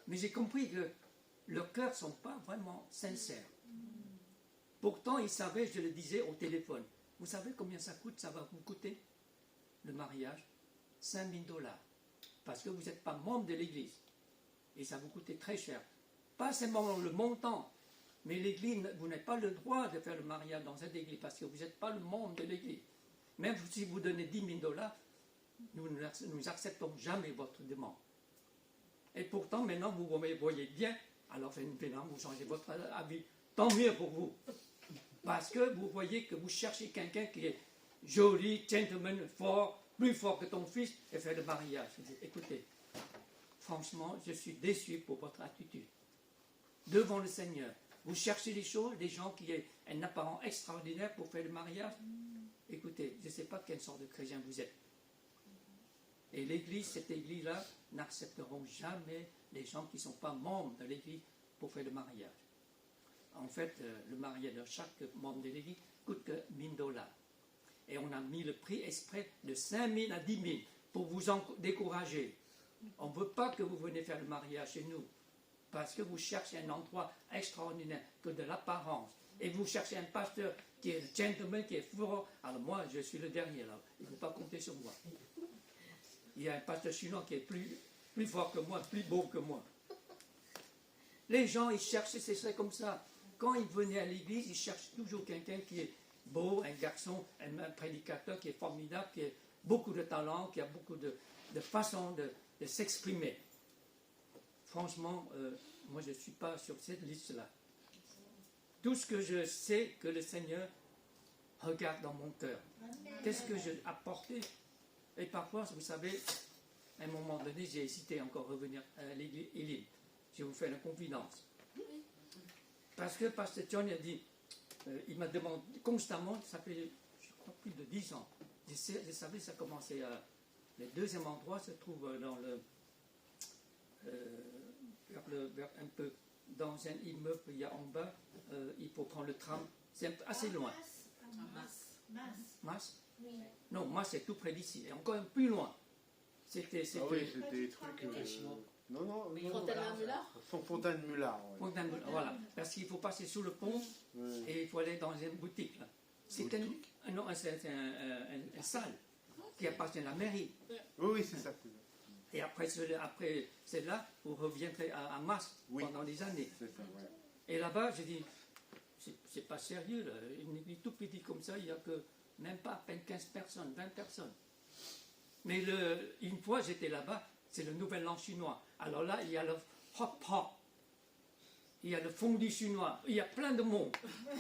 Speaker 6: Mais j'ai compris que leurs cœurs ne sont pas vraiment sincères. Pourtant, ils savaient, je le disais au téléphone, vous savez combien ça coûte, ça va vous coûter, le mariage? 5 000 $. Parce que vous n'êtes pas membre de l'église. Et ça vous coûtait très cher. Pas seulement le montant, mais l'église, vous n'avez pas le droit de faire le mariage dans cette église parce que vous n'êtes pas le membre de l'église. Même si vous donnez 10 000 $, nous n'acceptons jamais votre demande. Et pourtant, maintenant, vous voyez bien, alors maintenant, vous changez votre avis. Tant mieux pour vous. Parce que vous voyez que vous cherchez quelqu'un qui est joli, gentleman, fort, plus fort que ton fils, et faire le mariage. Je dis, écoutez, franchement, je suis déçu pour votre attitude. Devant le Seigneur, vous cherchez des choses, des gens qui ont un apparent extraordinaire pour faire le mariage. Écoutez, je ne sais pas quelle sorte de chrétien vous êtes. Et l'église, cette église-là, n'accepteront jamais les gens qui ne sont pas membres de l'église pour faire le mariage. En fait, le mariage de chaque membre de l'église coûte que 1 000 $. Et on a mis le prix exprès de 5 000 à 10 000 pour vous décourager. On ne veut pas que vous venez faire le mariage chez nous parce que vous cherchez un endroit extraordinaire, que de l'apparence. Et vous cherchez un pasteur qui est gentleman, qui est fort. Alors moi, je suis le dernier là. Il ne faut pas compter sur moi. Il y a un pasteur chinois qui est plus fort que moi, plus beau que moi. Les gens, ils cherchent, c'est comme ça. Quand ils venaient à l'église, ils cherchent toujours quelqu'un qui est beau, un garçon, un prédicateur qui est formidable, qui a beaucoup de talent, qui a beaucoup de façon de s'exprimer. Franchement, moi je ne suis pas sur cette liste-là. Tout ce que je sais que le Seigneur regarde dans mon cœur. Qu'est-ce que j'ai apporté? Et parfois, vous savez, à un moment donné, j'ai hésité encore à revenir à l'église Elim. Je vais vous faire la confidence. Parce que Pasteur John a dit, il m'a demandé constamment, ça fait, je crois, plus de 10 ans. Je savais, ça commençait le deuxième endroit se trouve dans vers un peu dans un immeuble, il y a en bas, il faut prendre le tram. C'est assez loin. Mas?
Speaker 3: Oui.
Speaker 6: Non, Mas c'est tout près d'ici, et encore un plus loin. C'était
Speaker 5: Ah oui, c'était des trucs. Non. Fontaine-Mullard. Ouais.
Speaker 6: Voilà, parce qu'il faut passer sous le pont et il faut aller dans une boutique. Là. C'est un salle qui appartient à la mairie.
Speaker 5: Oui, c'est ça.
Speaker 6: Et après celle-là, vous reviendrez à Mas pendant des années.
Speaker 5: C'est ça, ouais.
Speaker 6: Et là-bas, j'ai dit, c'est pas sérieux, là. Une église tout petite comme ça, il n'y a que même pas à peine 15 personnes, 20 personnes. Mais une fois, j'étais là-bas, c'est le Nouvel An chinois. Alors là, il y a le hot pot, il y a le fondu chinois, il y a plein de monde.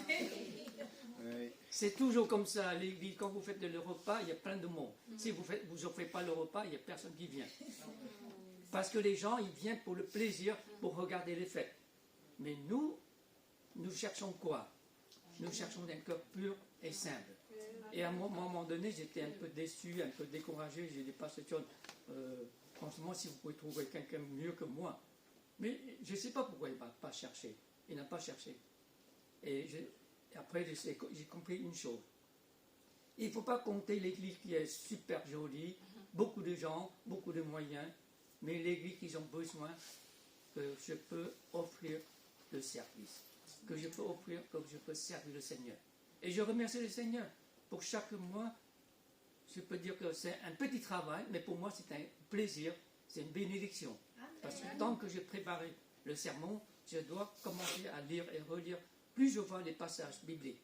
Speaker 5: Oui.
Speaker 6: C'est toujours comme ça à l'église, quand vous faites le repas, il y a plein de monde. Si vous offrez pas le repas, il n'y a personne qui vient. Parce que les gens, ils viennent pour le plaisir, pour regarder les fêtes. Mais nous cherchons quoi? Nous cherchons un cœur pur et simple. Et à un moment donné, j'étais un peu déçu, un peu découragé. J'ai dit, Pasteur John, franchement, si vous pouvez trouver quelqu'un mieux que moi. Mais je ne sais pas pourquoi il n'a pas cherché. Il n'a pas cherché. Et après, j'ai compris une chose. Il ne faut pas compter l'église qui est super jolie, beaucoup de gens, beaucoup de moyens, mais l'église qu'ils ont besoin que je peux offrir le service, que je peux offrir, que je peux servir le Seigneur. Et je remercie le Seigneur pour chaque mois. Je peux dire que c'est un petit travail, mais pour moi c'est un plaisir, c'est une bénédiction. Parce que tant que je préparais le sermon, je dois commencer à lire et relire plusieurs fois les passages bibliques.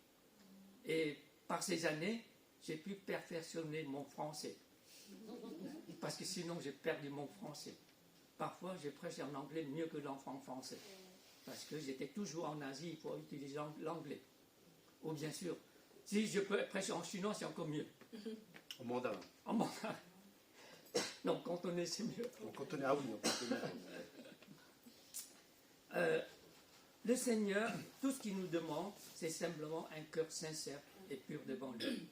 Speaker 6: Et par ces années, j'ai pu perfectionner mon français. Parce que sinon, j'ai perdu mon français. Parfois, j'ai prêché en anglais mieux que en français. Parce que j'étais toujours en Asie, il faut utiliser l'anglais. Ou bien sûr, si je peux prêcher en chinois, c'est encore mieux.
Speaker 5: En mandarin.
Speaker 6: En mandarin. Non, cantonais, c'est mieux.
Speaker 5: En cantonais, ah oui, en cantonais.
Speaker 6: Le Seigneur, tout ce qu'il nous demande, c'est simplement un cœur sincère et pur devant lui.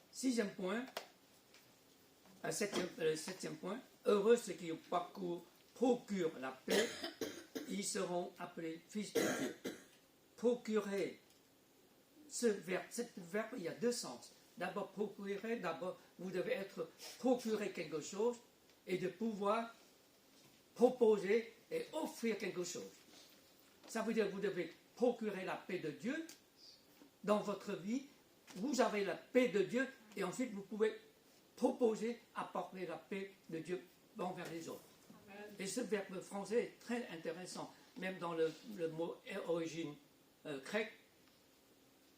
Speaker 6: Septième point, heureux ceux qui procurent la paix, ils seront appelés fils de Dieu. Procurer, cette verbe, il y a deux sens. d'abord procurer, d'abord vous devez être procuré quelque chose et de pouvoir proposer et offrir quelque chose. Ça veut dire que vous devez procurer la paix de Dieu dans votre vie. Vous avez la paix de Dieu et ensuite vous pouvez proposer, apporter la paix de Dieu envers les autres. Et ce verbe français est très intéressant. Même dans le mot origine grecque,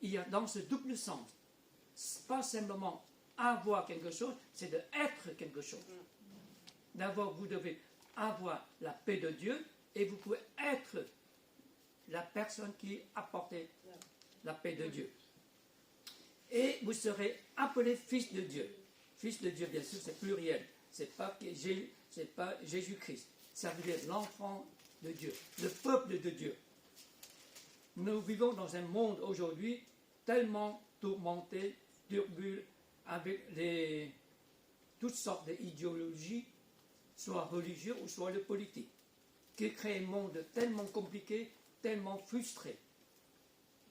Speaker 6: il y a dans ce double sens. Pas simplement avoir quelque chose, c'est d'être quelque chose. D'abord, vous devez avoir la paix de Dieu et vous pouvez être la personne qui apporte la paix de Dieu. Et vous serez appelé fils de Dieu. Fils de Dieu, bien sûr, c'est pluriel. C'est pas Jésus-Christ. Ça veut dire l'enfant de Dieu, le peuple de Dieu. Nous vivons dans un monde aujourd'hui tellement tourmenté, turbulent, avec toutes sortes d'idéologies, soit religieuses ou soit politiques, qui créent un monde tellement compliqué, tellement frustré.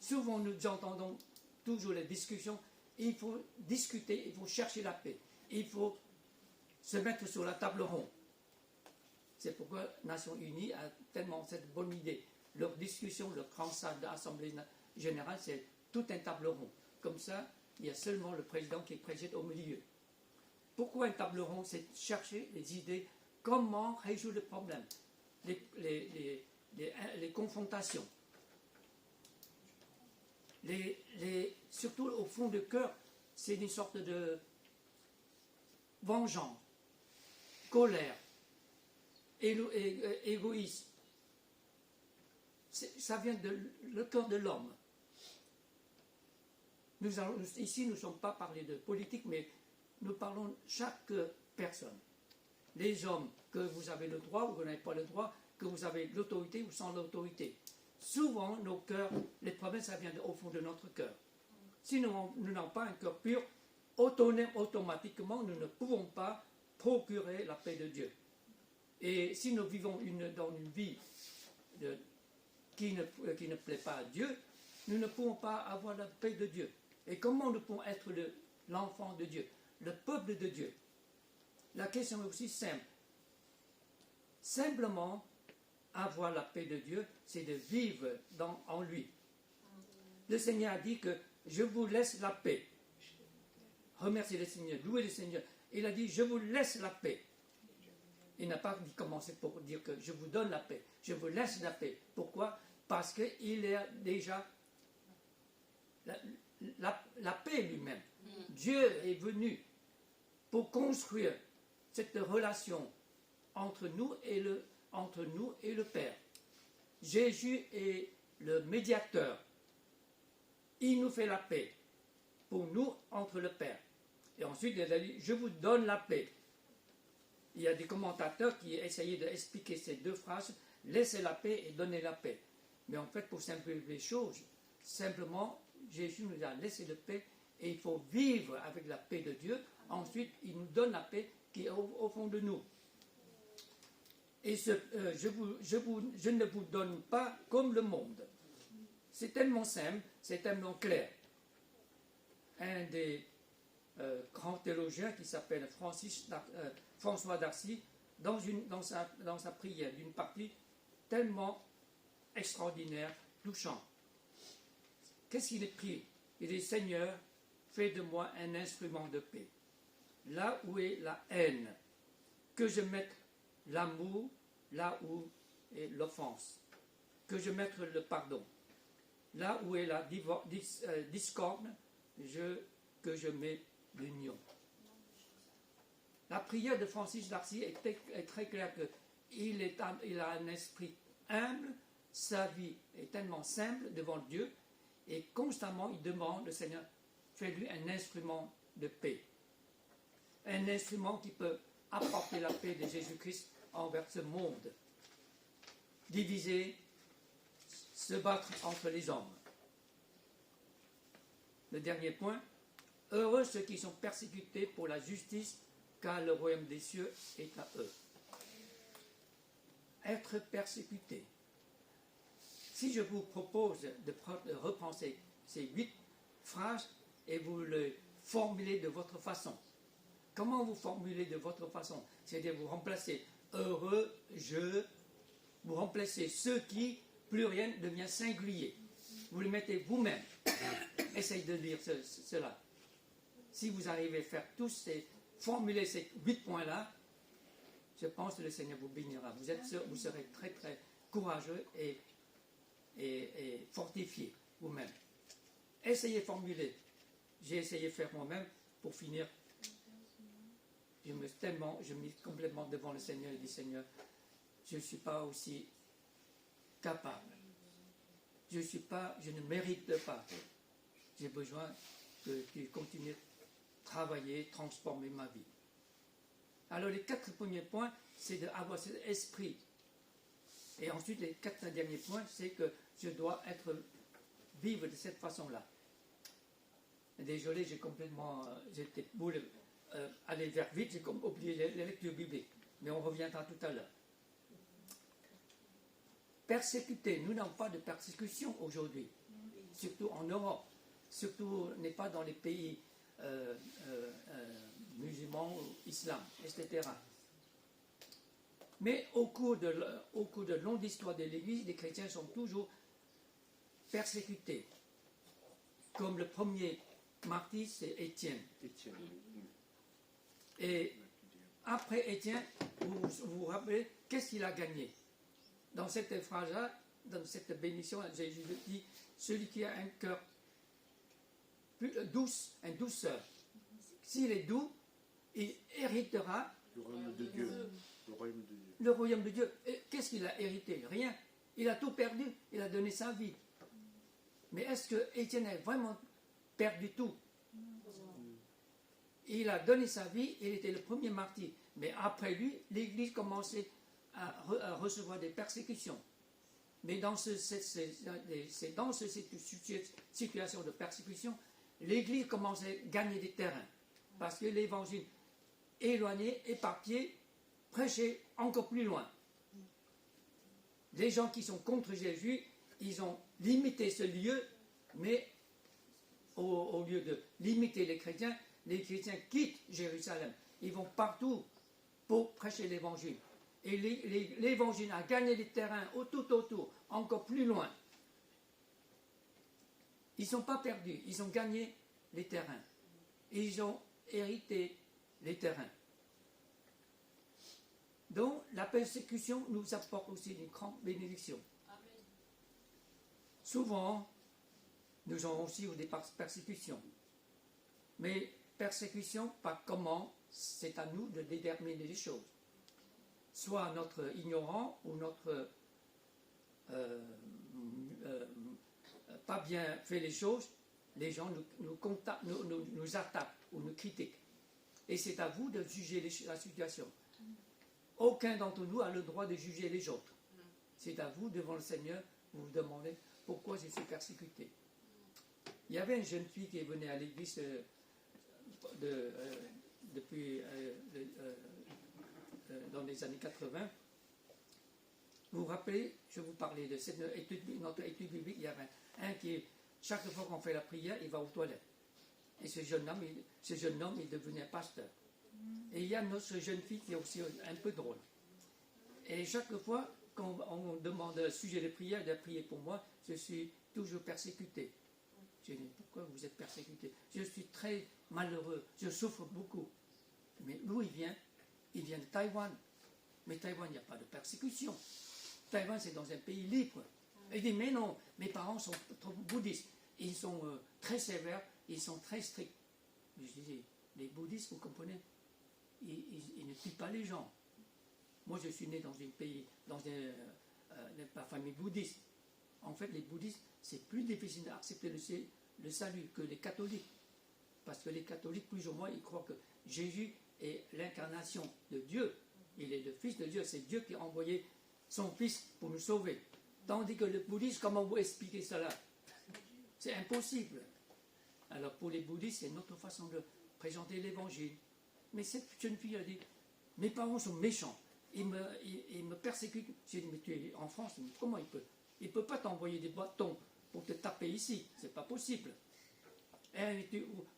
Speaker 6: Souvent nous entendons toujours les discussions, il faut discuter, il faut chercher la paix, il faut se mettre sur la table ronde. C'est pourquoi Nations Unies a tellement cette bonne idée. Leur discussion, leur grand salle d'Assemblée générale, c'est tout un table ronde. Comme ça, il y a seulement le président qui préside au milieu. Pourquoi une table ronde? C'est chercher les idées, comment résoudre le problème, les confrontations. Surtout au fond du cœur, c'est une sorte de vengeance, colère, égoïsme. Ça vient le cœur de l'homme. Ici, nous ne sommes pas parlé de politique, mais nous parlons de chaque personne. Les hommes, que vous avez le droit ou que vous n'avez pas le droit, que vous avez l'autorité ou sans l'autorité. Souvent, nos cœurs, les problèmes, ça vient au fond de notre cœur. Si nous n'avons pas un cœur pur, automatiquement, nous ne pouvons pas procurer la paix de Dieu. Et si nous vivons dans une vie qui ne plaît pas à Dieu, nous ne pouvons pas avoir la paix de Dieu. Et comment nous pouvons être l'enfant de Dieu, le peuple de Dieu? La question est aussi simple. Simplement, avoir la paix de Dieu, c'est de vivre en lui. Le Seigneur a dit que je vous laisse la paix. Remerciez le Seigneur, louez le Seigneur. Il a dit je vous laisse la paix. Il n'a pas commencé pour dire que je vous donne la paix. Je vous laisse la paix. Pourquoi? Parce qu'il est déjà la paix lui-même. Dieu est venu pour construire cette relation entre nous et le Père. Jésus est le médiateur. Il nous fait la paix pour nous entre le Père. Et ensuite, il a dit, je vous donne la paix. Il y a des commentateurs qui essayaient d'expliquer ces deux phrases, laissez la paix et donnez la paix. Mais en fait, pour simplifier les choses, simplement, Jésus nous a laissé la paix et il faut vivre avec la paix de Dieu. Ensuite, il nous donne la paix qui est au fond de nous. Et je ne vous donne pas comme le monde. C'est tellement simple, c'est tellement clair. Un des grands théologiens qui s'appelle François d'Arcy, dans sa prière, d'une partie tellement extraordinaire, touchante. Qu'est-ce qu'il est prié? Il dit, Seigneur, fais de moi un instrument de paix. Là où est la haine, que je mette l'amour là où est l'offense, que je mette le pardon. Là où est la discorde, que je mets l'union. La prière de Francis d'Arcy est très claire qu'il a un esprit humble, sa vie est tellement simple devant Dieu, et constamment il demande, le Seigneur, fais-lui un instrument de paix. Un instrument qui peut apporter la paix de Jésus-Christ envers ce monde, divisé, se battre entre les hommes. Le dernier point, heureux ceux qui sont persécutés pour la justice, car le royaume des cieux est à eux. Être persécuté. Si je vous propose de reprendre ces 8 phrases et vous les formulez de votre façon. Comment vous formulez de votre façon? C'est-à-dire vous remplacez heureux, je, vous remplacez ceux qui, pluriel devient singulier. Vous le mettez vous-même. Essayez de lire cela. Si vous arrivez à faire formuler ces 8 points-là, je pense que le Seigneur vous bénira. Vous serez très très courageux et fortifié vous-même. Essayez de formuler. J'ai essayé de faire moi-même pour finir. Je me mis complètement devant le Seigneur et dis Seigneur, je ne suis pas aussi capable. Je ne mérite pas. J'ai besoin que tu continues de travailler, transformer ma vie. Alors les 4 premiers points, c'est d'avoir cet esprit. Et ensuite, les 4 derniers points, c'est que je dois vivre de cette façon-là. Désolé, j'étais voulu aller vers vite, j'ai oublié les lectures bibliques. Mais on reviendra tout à l'heure. Persécuter, nous n'avons pas de persécution aujourd'hui, surtout en Europe, surtout n'est pas dans les pays musulmans, islam, etc. Mais au cours de longue histoire de l'Église, les chrétiens sont toujours persécutés. Comme le premier martyr, c'est Étienne. Et après Étienne, vous vous rappelez, qu'est-ce qu'il a gagné? Dans cette phrase-là, dans cette bénédiction, Jésus dit, celui qui a un cœur plus une douceur, s'il est doux, il héritera
Speaker 5: le royaume de Dieu.
Speaker 6: Le royaume de Dieu. Et qu'est-ce qu'il a hérité? Rien. Il a tout perdu. Il a donné sa vie. Mais est-ce que Étienne a vraiment perdu tout? Il a donné sa vie. Il était le premier martyr. Mais après lui, l'Église commençait à recevoir des persécutions. Mais dans cette situation de persécution, l'Église commençait à gagner des terrains. Parce que l'Évangile éloigné, éparpillé, prêchait encore plus loin. Les gens qui sont contre Jésus, ils ont limité ce lieu, mais au lieu de limiter les chrétiens quittent Jérusalem. Ils vont partout pour prêcher l'Évangile. Et l'Évangile a gagné des terrains tout autour, encore plus loin. Ils ne sont pas perdus, ils ont gagné les terrains. Ils ont hérité les terrains. Donc, la persécution nous apporte aussi une grande bénédiction. Amen. Souvent, nous avons aussi des persécutions. Mais persécution, pas comment, c'est à nous de déterminer les choses. Soit notre ignorant ou notre pas bien fait les choses, les gens nous attaquent ou nous critiquent. Et c'est à vous de juger la situation. Aucun d'entre nous a le droit de juger les autres. C'est à vous, devant le Seigneur, vous demandez pourquoi je suis persécuté. Il y avait une jeune fille qui venait à l'église depuis dans les années 80. Vous vous rappelez, je vous parlais de notre étude biblique, il y avait un qui, chaque fois qu'on fait la prière, il va aux toilettes. Et ce jeune homme, il devenait un pasteur. Et il y a notre jeune fille qui est aussi un peu drôle. Et chaque fois qu'on me demande le sujet de prière, de prier pour moi, je suis toujours persécuté. Je dis, pourquoi vous êtes persécuté? Je suis très malheureux, je souffre beaucoup. Mais d'où il vient? Il vient de Taïwan. Mais Taïwan, il n'y a pas de persécution. Taïwan, c'est dans un pays libre. Il dit, mais non, mes parents sont trop bouddhistes. Ils sont très sévères, ils sont très stricts. Mais je dis, les bouddhistes, vous comprenez, ils ne tuent pas les gens. Moi, je suis né dans un pays, dans une famille bouddhiste. En fait, les bouddhistes, c'est plus difficile d'accepter le salut que les catholiques. Parce que les catholiques, plus ou moins, ils croient que Jésus est l'incarnation de Dieu. Il est le Fils de Dieu. C'est Dieu qui a envoyé son Fils pour nous sauver. Tandis que le bouddhisme, comment vous expliquez cela? C'est impossible. Alors pour les bouddhistes, c'est notre façon de présenter l'évangile. Mais cette jeune fille a dit, mes parents sont méchants, ils me persécutent. J'ai dit, mais tu es en France, comment il peut? Il ne peut pas t'envoyer des bâtons pour te taper ici, c'est pas possible.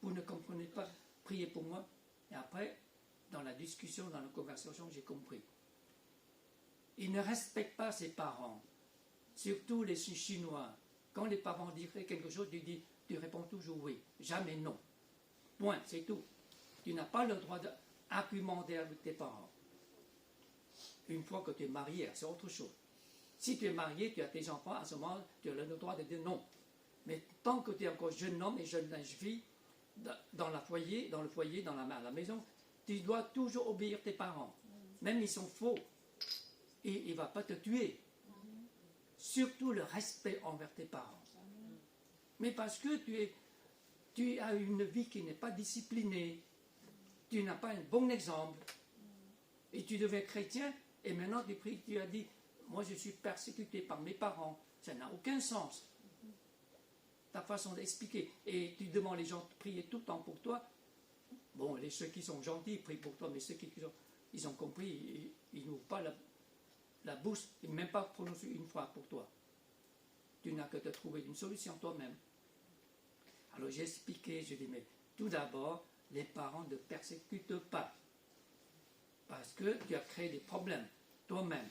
Speaker 6: Vous ne comprenez pas, priez pour moi. Et après, dans la discussion, dans la conversation, j'ai compris. Il ne respecte pas ses parents, surtout les Chinois. Quand les parents diraient quelque chose, tu réponds toujours oui, jamais non. Point, c'est tout. Tu n'as pas le droit d'argumenter avec tes parents. Une fois que tu es marié, c'est autre chose. Si tu es marié, tu as tes enfants, à ce moment, tu as le droit de dire non. Mais tant que tu es encore jeune homme et jeune fille, dans le foyer, à la maison, tu dois toujours obéir tes parents. Même ils sont faux. Et il ne va pas te tuer. Surtout le respect envers tes parents. Mais parce que tu as une vie qui n'est pas disciplinée, tu n'as pas un bon exemple, et tu deviens chrétien, et maintenant tu as dit, moi je suis persécuté par mes parents, ça n'a aucun sens. Ta façon d'expliquer, et tu demandes les gens de prier tout le temps pour toi. Bon, ceux qui sont gentils, ils prient pour toi, mais ceux qui ils ont compris, ils n'ouvrent pas la bouche, et même pas prononcer une fois pour toi. Tu n'as que te trouver une solution toi-même. Alors j'ai expliqué, je dis, mais tout d'abord, les parents ne persécutent pas. Parce que tu as créé des problèmes toi-même.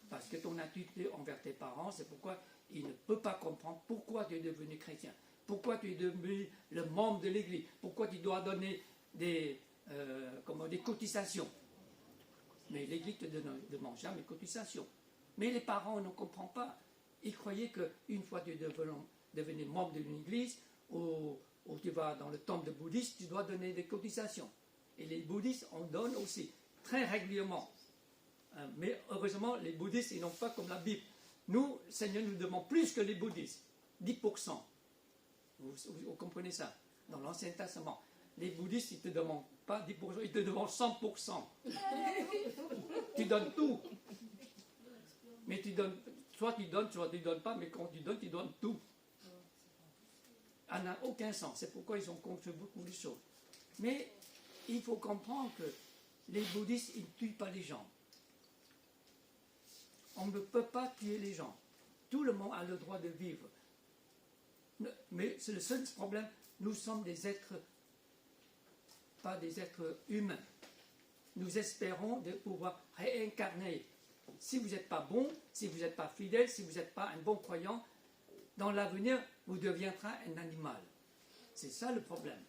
Speaker 6: Parce que ton attitude envers tes parents, c'est pourquoi ils ne peuvent pas comprendre pourquoi tu es devenu chrétien. Pourquoi tu es devenu le membre de l'église. Pourquoi tu dois donner des cotisations. Mais l'église ne te demande jamais de cotisations. Mais les parents ne comprennent pas. Ils croyaient qu'une fois que tu es devenu membre d'une église, ou tu vas dans le temple de bouddhiste, tu dois donner des cotisations. Et les bouddhistes en donnent aussi, très régulièrement. Mais heureusement, les bouddhistes, ils n'ont pas comme la Bible. Nous, le Seigneur nous demande plus que les bouddhistes, 10%. Vous comprenez ça? Dans l'Ancien Testament. Les bouddhistes, ils ne te demandent pas 10%, ils te demandent 100%. Tu donnes tout. Mais tu donnes, soit tu donnes pas, mais quand tu donnes tout. Ça n'a aucun sens. C'est pourquoi ils ont contre beaucoup de choses. Mais il faut comprendre que les bouddhistes, ils ne tuent pas les gens. On ne peut pas tuer les gens. Tout le monde a le droit de vivre. Mais c'est le seul problème. Nous sommes des êtres, pas des êtres humains. Nous espérons de pouvoir réincarner. Si vous n'êtes pas bon, si vous n'êtes pas fidèle, si vous n'êtes pas un bon croyant, dans l'avenir, vous deviendrez un animal. C'est ça le problème.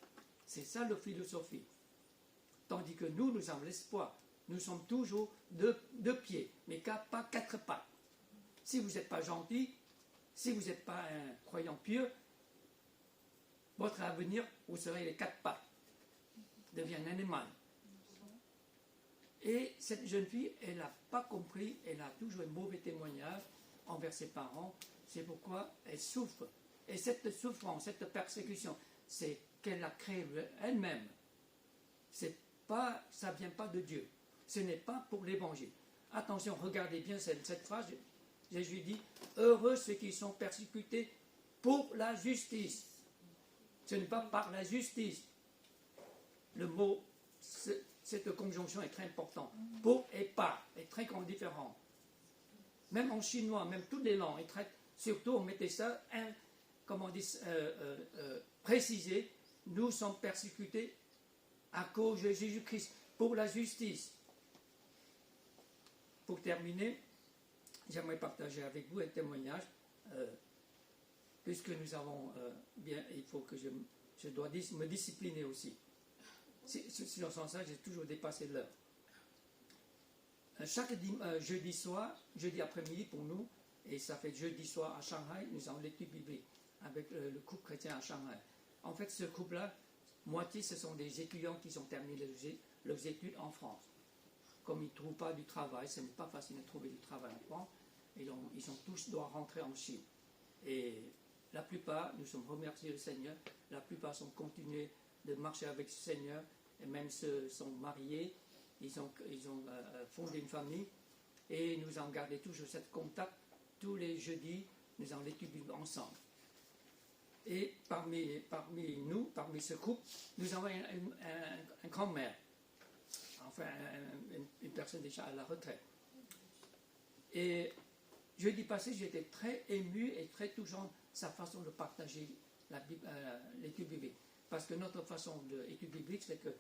Speaker 6: C'est ça la philosophie. Tandis que nous avons l'espoir. Nous sommes toujours deux pieds, mais pas quatre pattes. Si vous n'êtes pas gentil, si vous n'êtes pas un croyant pieux, votre avenir, vous serez les quatre pattes. Devient un animal. Et cette jeune fille, elle n'a pas compris, elle a toujours un mauvais témoignage envers ses parents. C'est pourquoi elle souffre. Et cette souffrance, cette persécution, c'est qu'elle a créée elle-même. Ça ne vient pas de Dieu. Ce n'est pas pour l'évangile. Attention, regardez bien cette phrase. Jésus dit, heureux ceux qui sont persécutés pour la justice. Ce n'est pas par la justice. Le mot, cette conjonction est très importante. Pour et par est très différent. Même en chinois, même toutes les langues, surtout on mettait ça, précisé, nous sommes persécutés à cause de Jésus-Christ, pour la justice. Pour terminer, j'aimerais partager avec vous un témoignage, puisque nous avons il faut que je dois me discipliner aussi. Si dans ce sens-là, j'ai toujours dépassé l'heure. Chaque jeudi après-midi pour nous, et ça fait jeudi soir à Shanghai, nous avons l'étude biblique avec le couple chrétien à Shanghai. En fait, ce couple-là, moitié, ce sont des étudiants qui ont terminé leurs études en France. Comme ils ne trouvent pas du travail, ce n'est pas facile de trouver du travail en France, ils tous doivent rentrer en Chine. Et la plupart, nous sommes remerciés le Seigneur, la plupart sont continués de marcher avec le Seigneur, et même ceux sont mariés, ils ont fondé une famille, et nous avons gardé toujours ce contact. Tous les jeudis, nous avons l'étude biblique ensemble. Et parmi ce couple, nous avons un grand-mère, enfin une personne déjà à la retraite. Et jeudi passé, j'étais très ému et très touchant sa façon de partager l'étude biblique. Parce que notre façon d'étude biblique, c'est que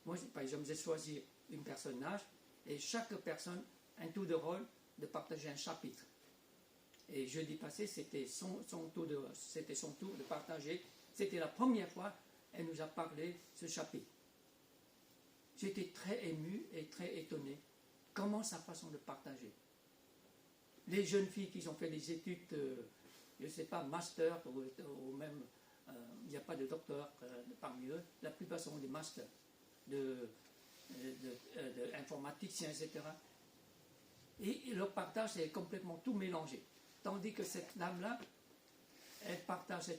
Speaker 6: moi, par exemple, j'ai choisi un personnage et chaque personne a un tour de rôle de partager un chapitre. Et jeudi passé, c'était son tour de partager. C'était la première fois qu'elle nous a parlé ce chapitre. J'étais très ému et très étonné. Comment sa façon de partager. Les jeunes filles qui ont fait des études, je ne sais pas, master ou même, il n'y a pas de docteur parmi eux, la plupart sont des masters d'informaticiens, etc. Et leur partage est complètement tout mélangé. Tandis que cette dame-là, elle partage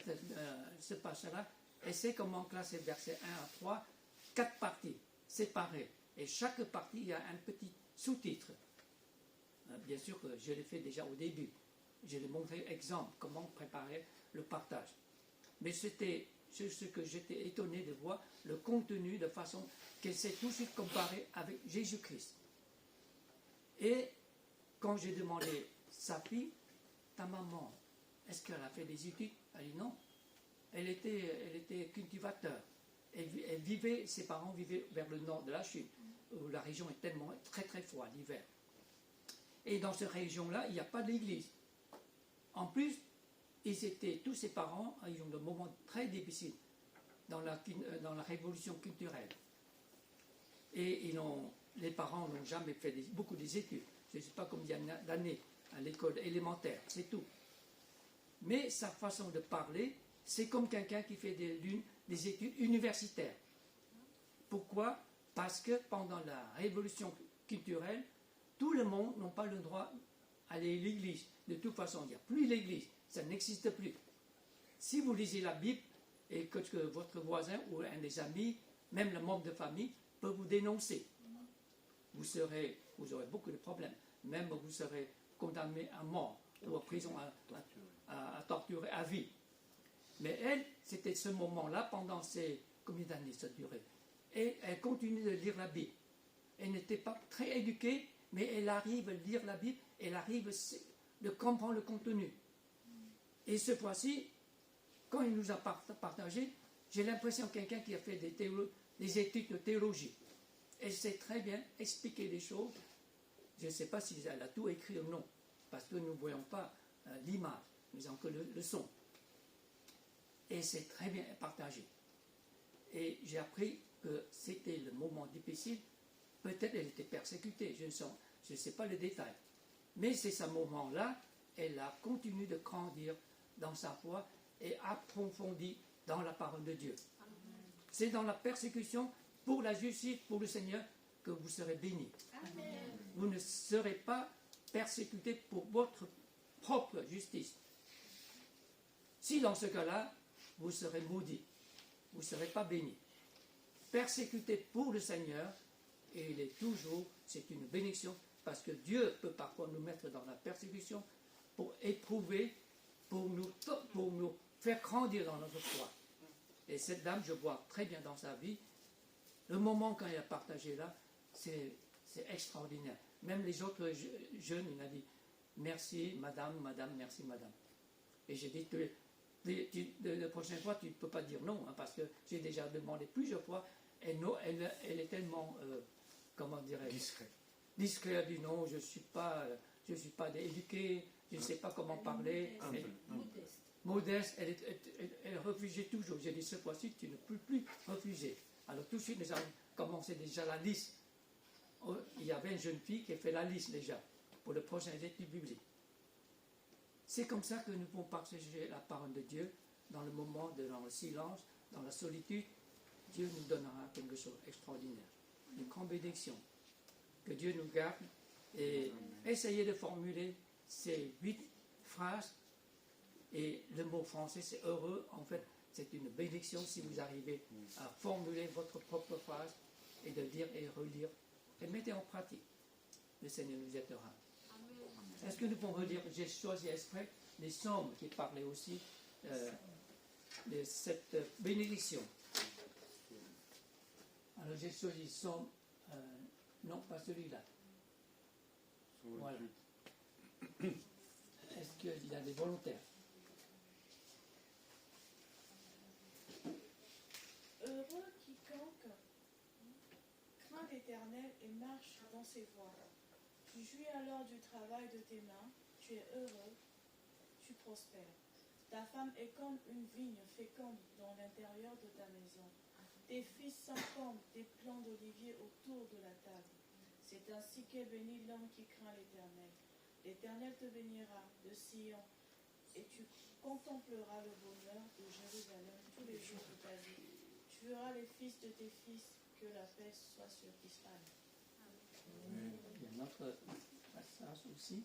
Speaker 6: ce passage-là, et c'est comment classer versets 1 à 3, 4 parties séparées. Et chaque partie, il y a un petit sous-titre. Bien sûr que je l'ai fait déjà au début. Je l'ai montré exemple, comment préparer le partage. Mais c'était ce que j'étais étonné de voir, le contenu de façon qu'elle s'est tout de suite comparée avec Jésus-Christ. Et quand j'ai demandé sa fille, ta maman, est-ce qu'elle a fait des études? Elle dit non. Elle était cultivateur. Elle vivait, ses parents vivaient vers le nord de la Chine, où la région est tellement très très froide l'hiver. Et dans cette région-là, il n'y a pas d'église. En plus, tous ses parents, ils ont des moments très difficiles dans la révolution culturelle. Et les parents n'ont jamais fait beaucoup d'études. Je ne sais pas combien d'années à l'école élémentaire, c'est tout. Mais sa façon de parler, c'est comme quelqu'un qui fait des études universitaires. Pourquoi? Parce que pendant la révolution culturelle, tout le monde n'a pas le droit d'aller à l'église. De toute façon, il n'y a plus l'église, ça n'existe plus. Si vous lisez la Bible et que votre voisin ou un des amis, même le membre de famille, peut vous dénoncer, vous aurez beaucoup de problèmes. Même vous serez condamné à mort ou à prison, à torturer à vie. Mais elle, c'était ce moment-là, pendant combien d'années ça durait? Et elle continue de lire la Bible. Elle n'était pas très éduquée, mais elle arrive à lire la Bible, elle arrive de comprendre le contenu. Et ce fois-ci, quand il nous a partagé, j'ai l'impression que quelqu'un qui a fait des études de théologie. Elle sait très bien expliquer des choses. Je ne sais pas si elle a tout écrit ou non, parce que nous ne voyons pas l'image, nous avons que le son. Et c'est très bien partagé. Et j'ai appris que c'était le moment difficile. Peut-être elle était persécutée, je ne sais pas les détails. Mais c'est ce moment-là, elle a continué de grandir dans sa foi et approfondie dans la parole de Dieu. C'est dans la persécution pour la justice, pour le Seigneur, que vous serez bénis. Vous ne serez pas persécutés pour votre propre justice. Si dans ce cas-là, vous serez maudits, vous ne serez pas bénis. Persécutés pour le Seigneur, et c'est une bénédiction, parce que Dieu peut parfois nous mettre dans la persécution pour éprouver, pour nous faire grandir dans notre foi. Et cette dame, je vois très bien dans sa vie, le moment quand elle a partagé là, c'est extraordinaire. Même les autres jeunes, il a dit merci madame, merci madame. Et j'ai dit la prochaine fois, tu ne peux pas dire non, hein, parce que j'ai déjà demandé plusieurs fois. Elle est tellement, comment dirais-je, discret. Elle dit non, je ne suis pas éduquée, je ne sais pas comment parler. Modeste, elle refusait toujours. J'ai dit cette fois-ci, tu ne peux plus refuser. Alors tout de suite, nous avons commencé déjà la liste. Il y avait une jeune fille qui a fait la liste déjà pour le prochain étude biblique. C'est comme ça que nous pouvons partager la parole de Dieu dans le moment, dans le silence, dans la solitude. Dieu nous donnera quelque chose d'extraordinaire. Une grande bénédiction. Que Dieu nous garde et essayez de formuler ces 8 phrases. Et le mot français, c'est heureux. En fait, c'est une bénédiction si vous arrivez à formuler votre propre phrase et de lire et relire. Et mettez en pratique. Le Seigneur nous aidera. Est-ce que nous pouvons relire? J'ai choisi exprès les psaumes qui parlaient aussi de cette bénédiction. Alors j'ai choisi psaume, non pas celui-là. Voilà. Est-ce qu'il y a des volontaires?
Speaker 7: crains l'Éternel et marche dans ses voies. Tu jouis alors du travail de tes mains, tu es heureux, tu prospères. Ta femme est comme une vigne féconde dans l'intérieur de ta maison. Tes fils sont comme des plants d'olivier autour de la table. C'est ainsi qu'est béni l'homme qui craint l'Éternel. L'Éternel te bénira de Sion, et tu contempleras le bonheur de Jérusalem tous les jours de ta vie. Tu verras les fils de tes fils, que la paix soit sur Israël.
Speaker 6: Il y a un autre passage aussi.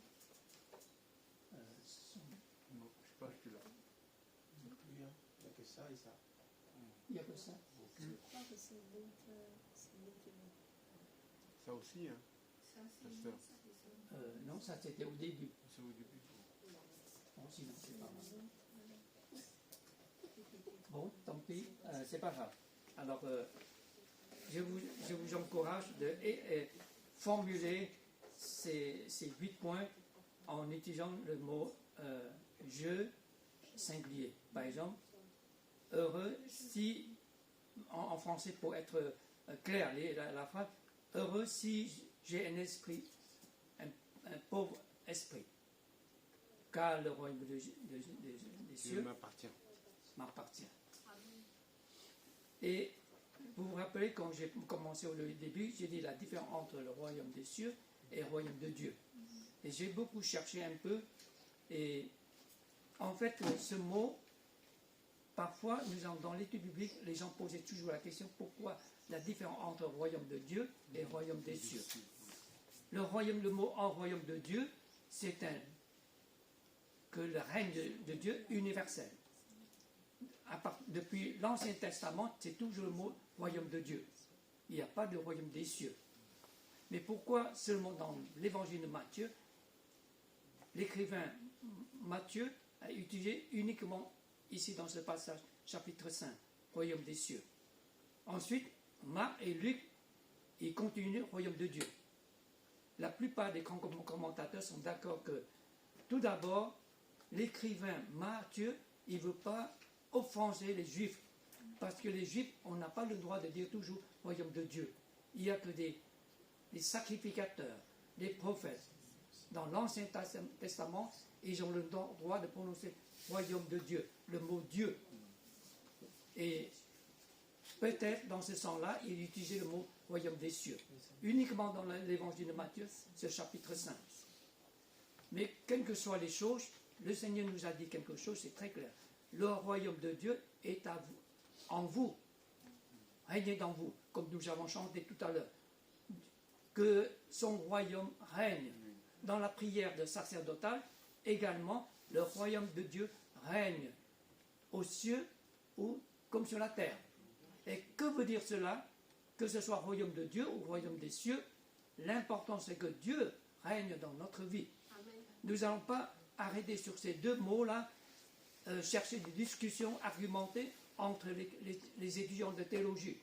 Speaker 5: Non, je sais pas, je suis là.
Speaker 8: Il n'y a que ça et ça.
Speaker 6: Il y a que ça.
Speaker 4: Je crois que c'est l'autre.
Speaker 5: Ça aussi, hein. Pasteur.
Speaker 6: Non, ça c'était au début.
Speaker 5: C'est au début.
Speaker 6: Bon, sinon, c'est pas grave. Bon, tant pis, c'est pas grave. Alors, je vous encourage de formuler ces 8 points en utilisant le mot je singulier. Par exemple, heureux si, en français pour être clair, la phrase, heureux si j'ai un esprit, un pauvre esprit, car le royaume des cieux m'appartient. Et vous vous rappelez, quand j'ai commencé au début, j'ai dit la différence entre le royaume des cieux et le royaume de Dieu. Et j'ai beaucoup cherché un peu, et en fait, ce mot, parfois, dans l'étude biblique, les gens posaient toujours la question, pourquoi la différence entre le royaume de Dieu et le royaume des cieux? Le mot en royaume de Dieu, c'est que le règne de Dieu universel. Depuis l'Ancien Testament, c'est toujours le mot royaume de Dieu. Il n'y a pas de royaume des cieux. Mais pourquoi seulement dans l'évangile de Matthieu, l'écrivain Matthieu a utilisé uniquement ici dans ce passage, chapitre 5, royaume des cieux. Ensuite, Marc et Luc, ils continuent le royaume de Dieu. La plupart des grands commentateurs sont d'accord que, tout d'abord, l'écrivain Matthieu, il ne veut pas offenser les Juifs, parce que les Juifs, on n'a pas le droit de dire toujours royaume de Dieu. Il n'y a que des sacrificateurs, des prophètes. Dans l'Ancien Testament, ils ont le droit de prononcer royaume de Dieu, le mot Dieu. Et peut-être dans ce sens-là, il utilisait le mot royaume des cieux. Uniquement dans l'évangile de Matthieu, ce chapitre 5. Mais quelles que soient les choses, le Seigneur nous a dit quelque chose, c'est très clair. Le royaume de Dieu est à vous, en vous. Régnez dans vous, comme nous avons chanté tout à l'heure. Que son royaume règne. Dans la prière de sacerdotale, également, le royaume de Dieu règne aux cieux ou comme sur la terre. Et que veut dire cela? Que ce soit royaume de Dieu ou royaume des cieux, l'important c'est que Dieu règne dans notre vie. Amen. Nous n'allons pas arrêter sur ces deux mots-là, chercher des discussions argumentées entre les étudiants de théologie.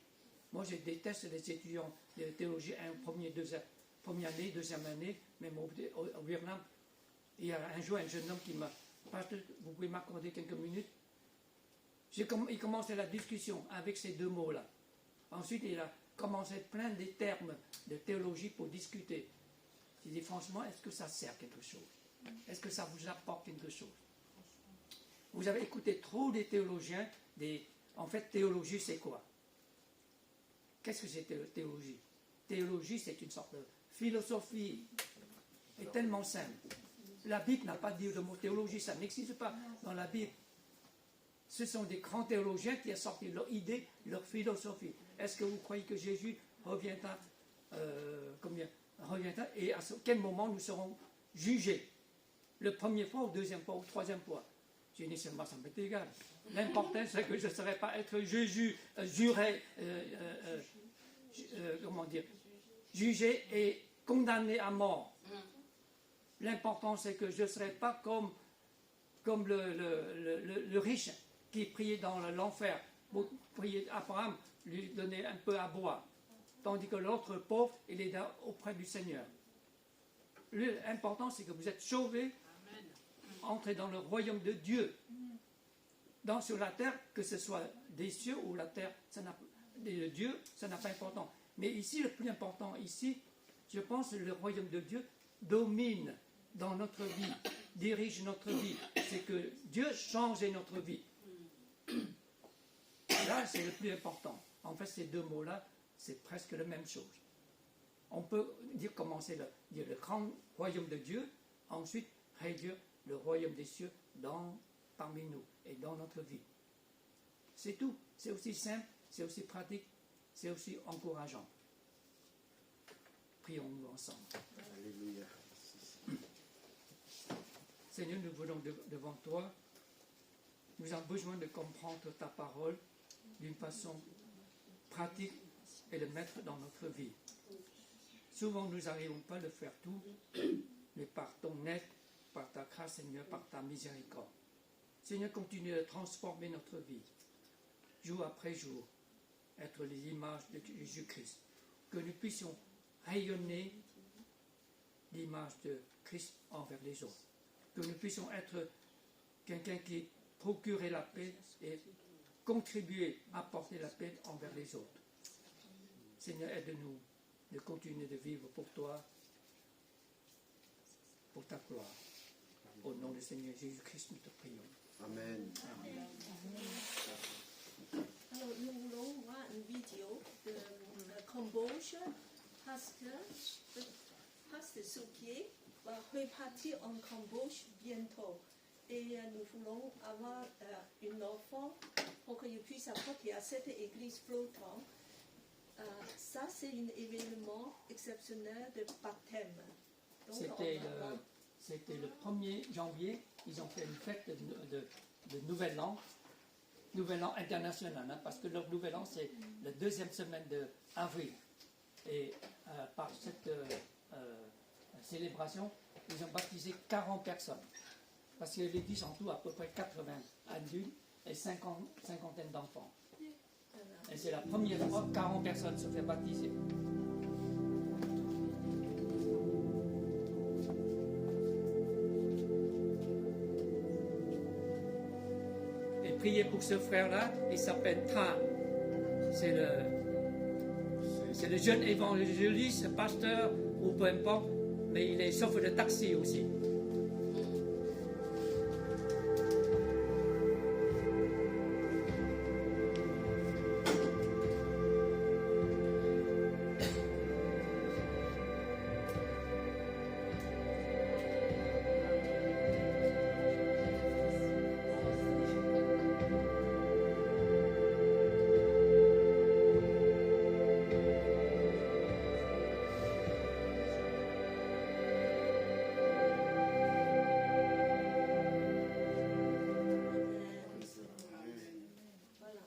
Speaker 6: Moi, je déteste les étudiants de théologie, première année, deuxième année, même au Vietnam. Il y a un jour un jeune homme qui m'a... Vous pouvez m'accorder quelques minutes? Il commençait la discussion avec ces deux mots-là. Ensuite, il a commencé plein de termes de théologie pour discuter. J'ai dit, franchement, est-ce que ça sert quelque chose? Est-ce que ça vous apporte quelque chose? Vous avez écouté trop des théologiens. En fait, théologie, c'est quoi? Qu'est-ce que c'est théologie? Théologie, c'est une sorte de philosophie. Et tellement simple. La Bible n'a pas dit le mot théologie, ça n'existe pas dans la Bible. Ce sont des grands théologiens qui ont sorti leur idée, leur philosophie. Est-ce que vous croyez que Jésus reviendra et à quel moment nous serons jugés? Le premier fois, ou deuxième fois, ou troisième fois? J'ai dit seulement, ça m'est égal. L'important, c'est que je ne serai pas être jugé et condamné à mort. L'important, c'est que je ne serai pas comme le riche qui priait dans l'enfer pour prier Abraham, lui donner un peu à boire. Tandis que l'autre pauvre, il est auprès du Seigneur. L'important, c'est que vous êtes sauvés, entrez dans le royaume de Dieu. Sur la terre, que ce soit des cieux ou la terre, de Dieu, ça n'a pas d'importance. Mais ici, le plus important, ici, je pense que le royaume de Dieu domine dans notre vie, dirige notre vie. C'est que Dieu change notre vie. Là, c'est le plus important. En fait, ces deux mots-là, c'est presque la même chose. On peut dire commencer le grand royaume de Dieu, ensuite réduire le royaume des cieux parmi nous et dans notre vie. C'est tout. C'est aussi simple, c'est aussi pratique, c'est aussi encourageant. Prions-nous ensemble.
Speaker 5: Alléluia.
Speaker 6: Seigneur, nous venons devant toi. Nous avons besoin de comprendre ta parole d'une façon pratique et de mettre dans notre vie. Souvent, nous n'arrivons pas à le faire tout, mais par ton aide, par ta grâce, Seigneur, par ta miséricorde. Seigneur, continue de transformer notre vie, jour après jour, être les images de Jésus-Christ. Que nous puissions rayonner l'image de Christ envers les autres. Que nous puissions être quelqu'un qui procure la paix et contribuer à apporter la paix envers les autres. Seigneur, aide-nous de continuer de vivre pour toi, pour ta gloire. Au nom du Seigneur Jésus-Christ, nous te prions.
Speaker 5: Amen.
Speaker 6: Amen.
Speaker 4: Alors, nous voulons voir une vidéo de Cambodge parce que Pasteur Souquier va repartir en Cambodge bientôt. Et nous voulons avoir une offrande pour qu'il puisse apporter à cette église flottante. Ça, c'est un événement exceptionnel de baptême.
Speaker 6: C'était le 1er janvier, ils ont fait une fête de Nouvel An international, parce que leur Nouvel An, c'est la deuxième semaine d'avril. Et par cette célébration, ils ont baptisé 40 personnes. Parce que l'église en tout a à peu près 80 adultes et cinquantaine d'enfants. Et c'est la première fois que 40 personnes se font baptiser. Et priez pour ce frère-là, il s'appelle Tra. C'est le jeune évangéliste, pasteur ou peu importe, mais il est chauffeur de taxi aussi.
Speaker 4: Voilà.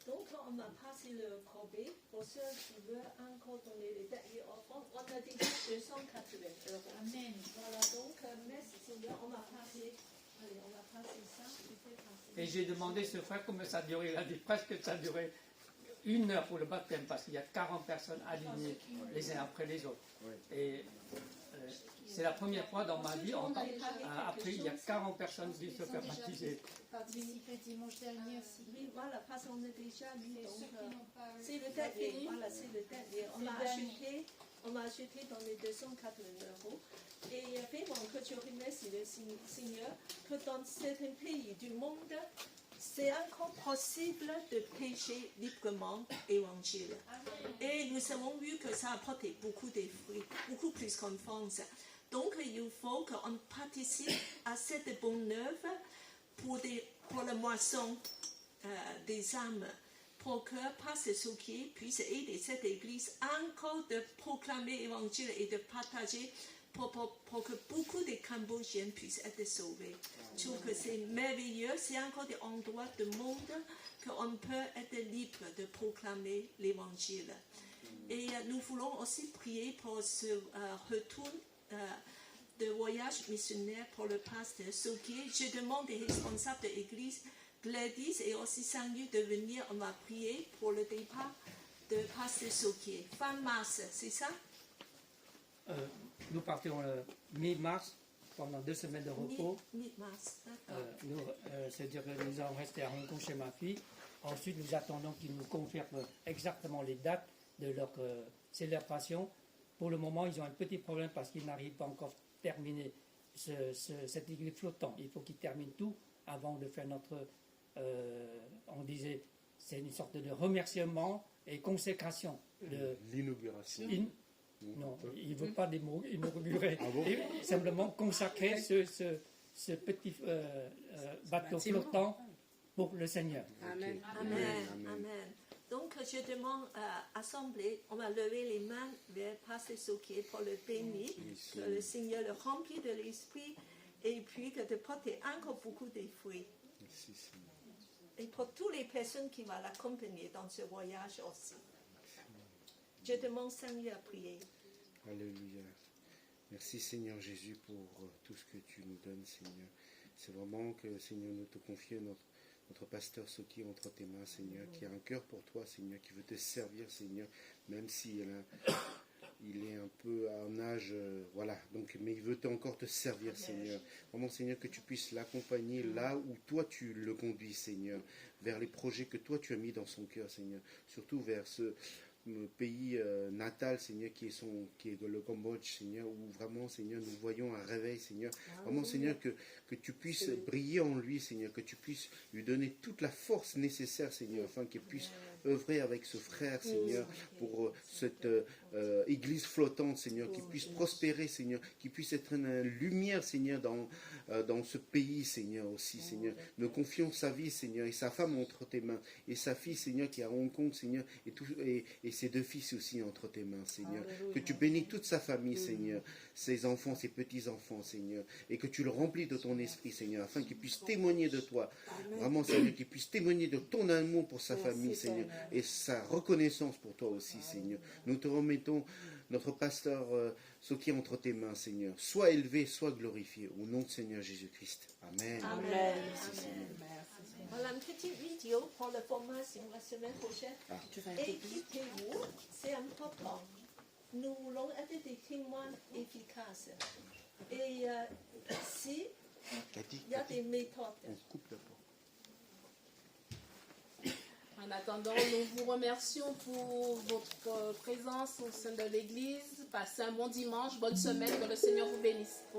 Speaker 4: Donc, on va passer le corbeille pour ceux qui veulent encore donner les derniers offrandes. On a déjà 280 €.
Speaker 3: Amen.
Speaker 4: Voilà, donc, merci Seigneur. On va passer. Allez, on va passer ça.
Speaker 6: Et j'ai demandé ce frère combien ça durait. Il a dit presque que ça durait 1 heure pour le baptême, parce qu'il y a 40 personnes alignées les uns après les autres.
Speaker 5: Oui.
Speaker 6: Et c'est la première fois dans ma vie, après il y a 40 personnes qui se font baptiser.
Speaker 3: Participer dimanche dernier aussi.
Speaker 4: Oui, voilà, parce qu'on a déjà lu.
Speaker 3: Et
Speaker 4: Donc,
Speaker 3: ceux qui n'ont pas
Speaker 4: c'est le dernier. Voilà, c'est le dernier. On l'a acheté dans les 280 €. Et vraiment que je remercie le Seigneur que dans certains pays du monde, c'est encore possible de prêcher librement l'évangile. Et nous avons vu que ça a apporté beaucoup de fruits, beaucoup plus qu'en France. Donc il faut qu'on participe à cette bonne œuvre pour la moisson des âmes, pour que Pasteur Souquier puisse aider cette église encore de proclamer l'évangile et de partager pour que beaucoup de Cambodgiens puissent être sauvés. Je trouve que c'est merveilleux, c'est encore des endroits du monde qu'on peut être libre de proclamer l'évangile. Et nous voulons aussi prier pour ce retour de voyage missionnaire pour le pasteur Souquier. Je demande des responsables de l'église, Gladys et aussi Saint-Luc de venir. On va prier pour le départ de pasteur Souquier. Fin mars, c'est ça?
Speaker 6: Nous partons le mi-mars pendant 2 semaines de repos.
Speaker 4: Mi-mars, d'accord.
Speaker 6: C'est-à-dire que nous allons rester à Hong Kong chez ma fille. Ensuite, nous attendons qu'il nous confirme exactement les dates de leur célébration. Pour le moment, ils ont un petit problème parce qu'ils n'arrivent pas encore à terminer cette église flottant. Il faut qu'ils terminent tout avant de faire notre... on disait, c'est une sorte de remerciement et consécration.
Speaker 5: L'inauguration.
Speaker 6: Non, il ne veut pas inaugurer.
Speaker 5: Ah bon?
Speaker 6: Et simplement consacrer ce petit bateau flottant pour le Seigneur.
Speaker 1: Amen.
Speaker 4: Amen. Amen. Donc, je demande à l'Assemblée, on va lever les mains vers Pasteur Sokier pour le bénir, que le Seigneur le remplit de l'Esprit et puis que de porter encore beaucoup de fruits.
Speaker 5: Merci, Seigneur.
Speaker 4: Et pour toutes les personnes qui vont l'accompagner dans ce voyage aussi. Je demande Seigneur à prier.
Speaker 5: Alléluia. Merci Seigneur Jésus pour tout ce que tu nous donnes, Seigneur. C'est vraiment que, Seigneur, nous te confions notre pasteur Soki entre tes mains, Seigneur, qui a un cœur pour toi, Seigneur, qui veut te servir, Seigneur, même s'il est un peu en âge, voilà, donc, mais il veut encore te servir, Seigneur. Vraiment, Seigneur, que tu puisses l'accompagner là où toi tu le conduis, Seigneur, vers les projets que toi tu as mis dans son cœur, Seigneur, surtout vers ce pays natal, Seigneur, qui est le Cambodge, Seigneur, où vraiment, Seigneur, nous voyons un réveil, Seigneur. Vraiment, Seigneur, que tu puisses briller en lui, Seigneur, que tu puisses lui donner toute la force nécessaire, Seigneur, afin qu'il puisse œuvrer avec ce frère, Seigneur, pour cette église flottante, Seigneur, qui puisse prospérer, Seigneur, qui puisse être une lumière, Seigneur, dans ce pays, Seigneur, aussi, Seigneur. Nous confions sa vie, Seigneur, et sa femme entre tes mains, et sa fille, Seigneur, qui est à Hong Kong, Seigneur, et ses deux fils aussi entre tes mains, Seigneur. Que tu bénis toute sa famille, Seigneur, ses enfants, ses petits-enfants, Seigneur, et que tu le remplis de ton esprit, Seigneur, afin qu'ils puissent témoigner de toi. Vraiment, Seigneur, qu'ils puissent témoigner de ton amour pour sa famille, Seigneur, et sa reconnaissance pour toi aussi, Seigneur. Nous te remettons notre pasteur Soki entre tes mains, Seigneur. Sois élevé, sois glorifié, au nom de Seigneur Jésus-Christ. Amen.
Speaker 4: Amen.
Speaker 5: Merci, Seigneur.
Speaker 4: Voilà une petite vidéo pour la formation la semaine prochaine. Équipez-vous, c'est important. Nous voulons être des témoins efficaces. Et ici, il y a des méthodes.
Speaker 5: On coupe la porte.
Speaker 1: En attendant, nous vous remercions pour votre présence au sein de l'Église. Passez un bon dimanche, bonne semaine, que le Seigneur vous bénisse.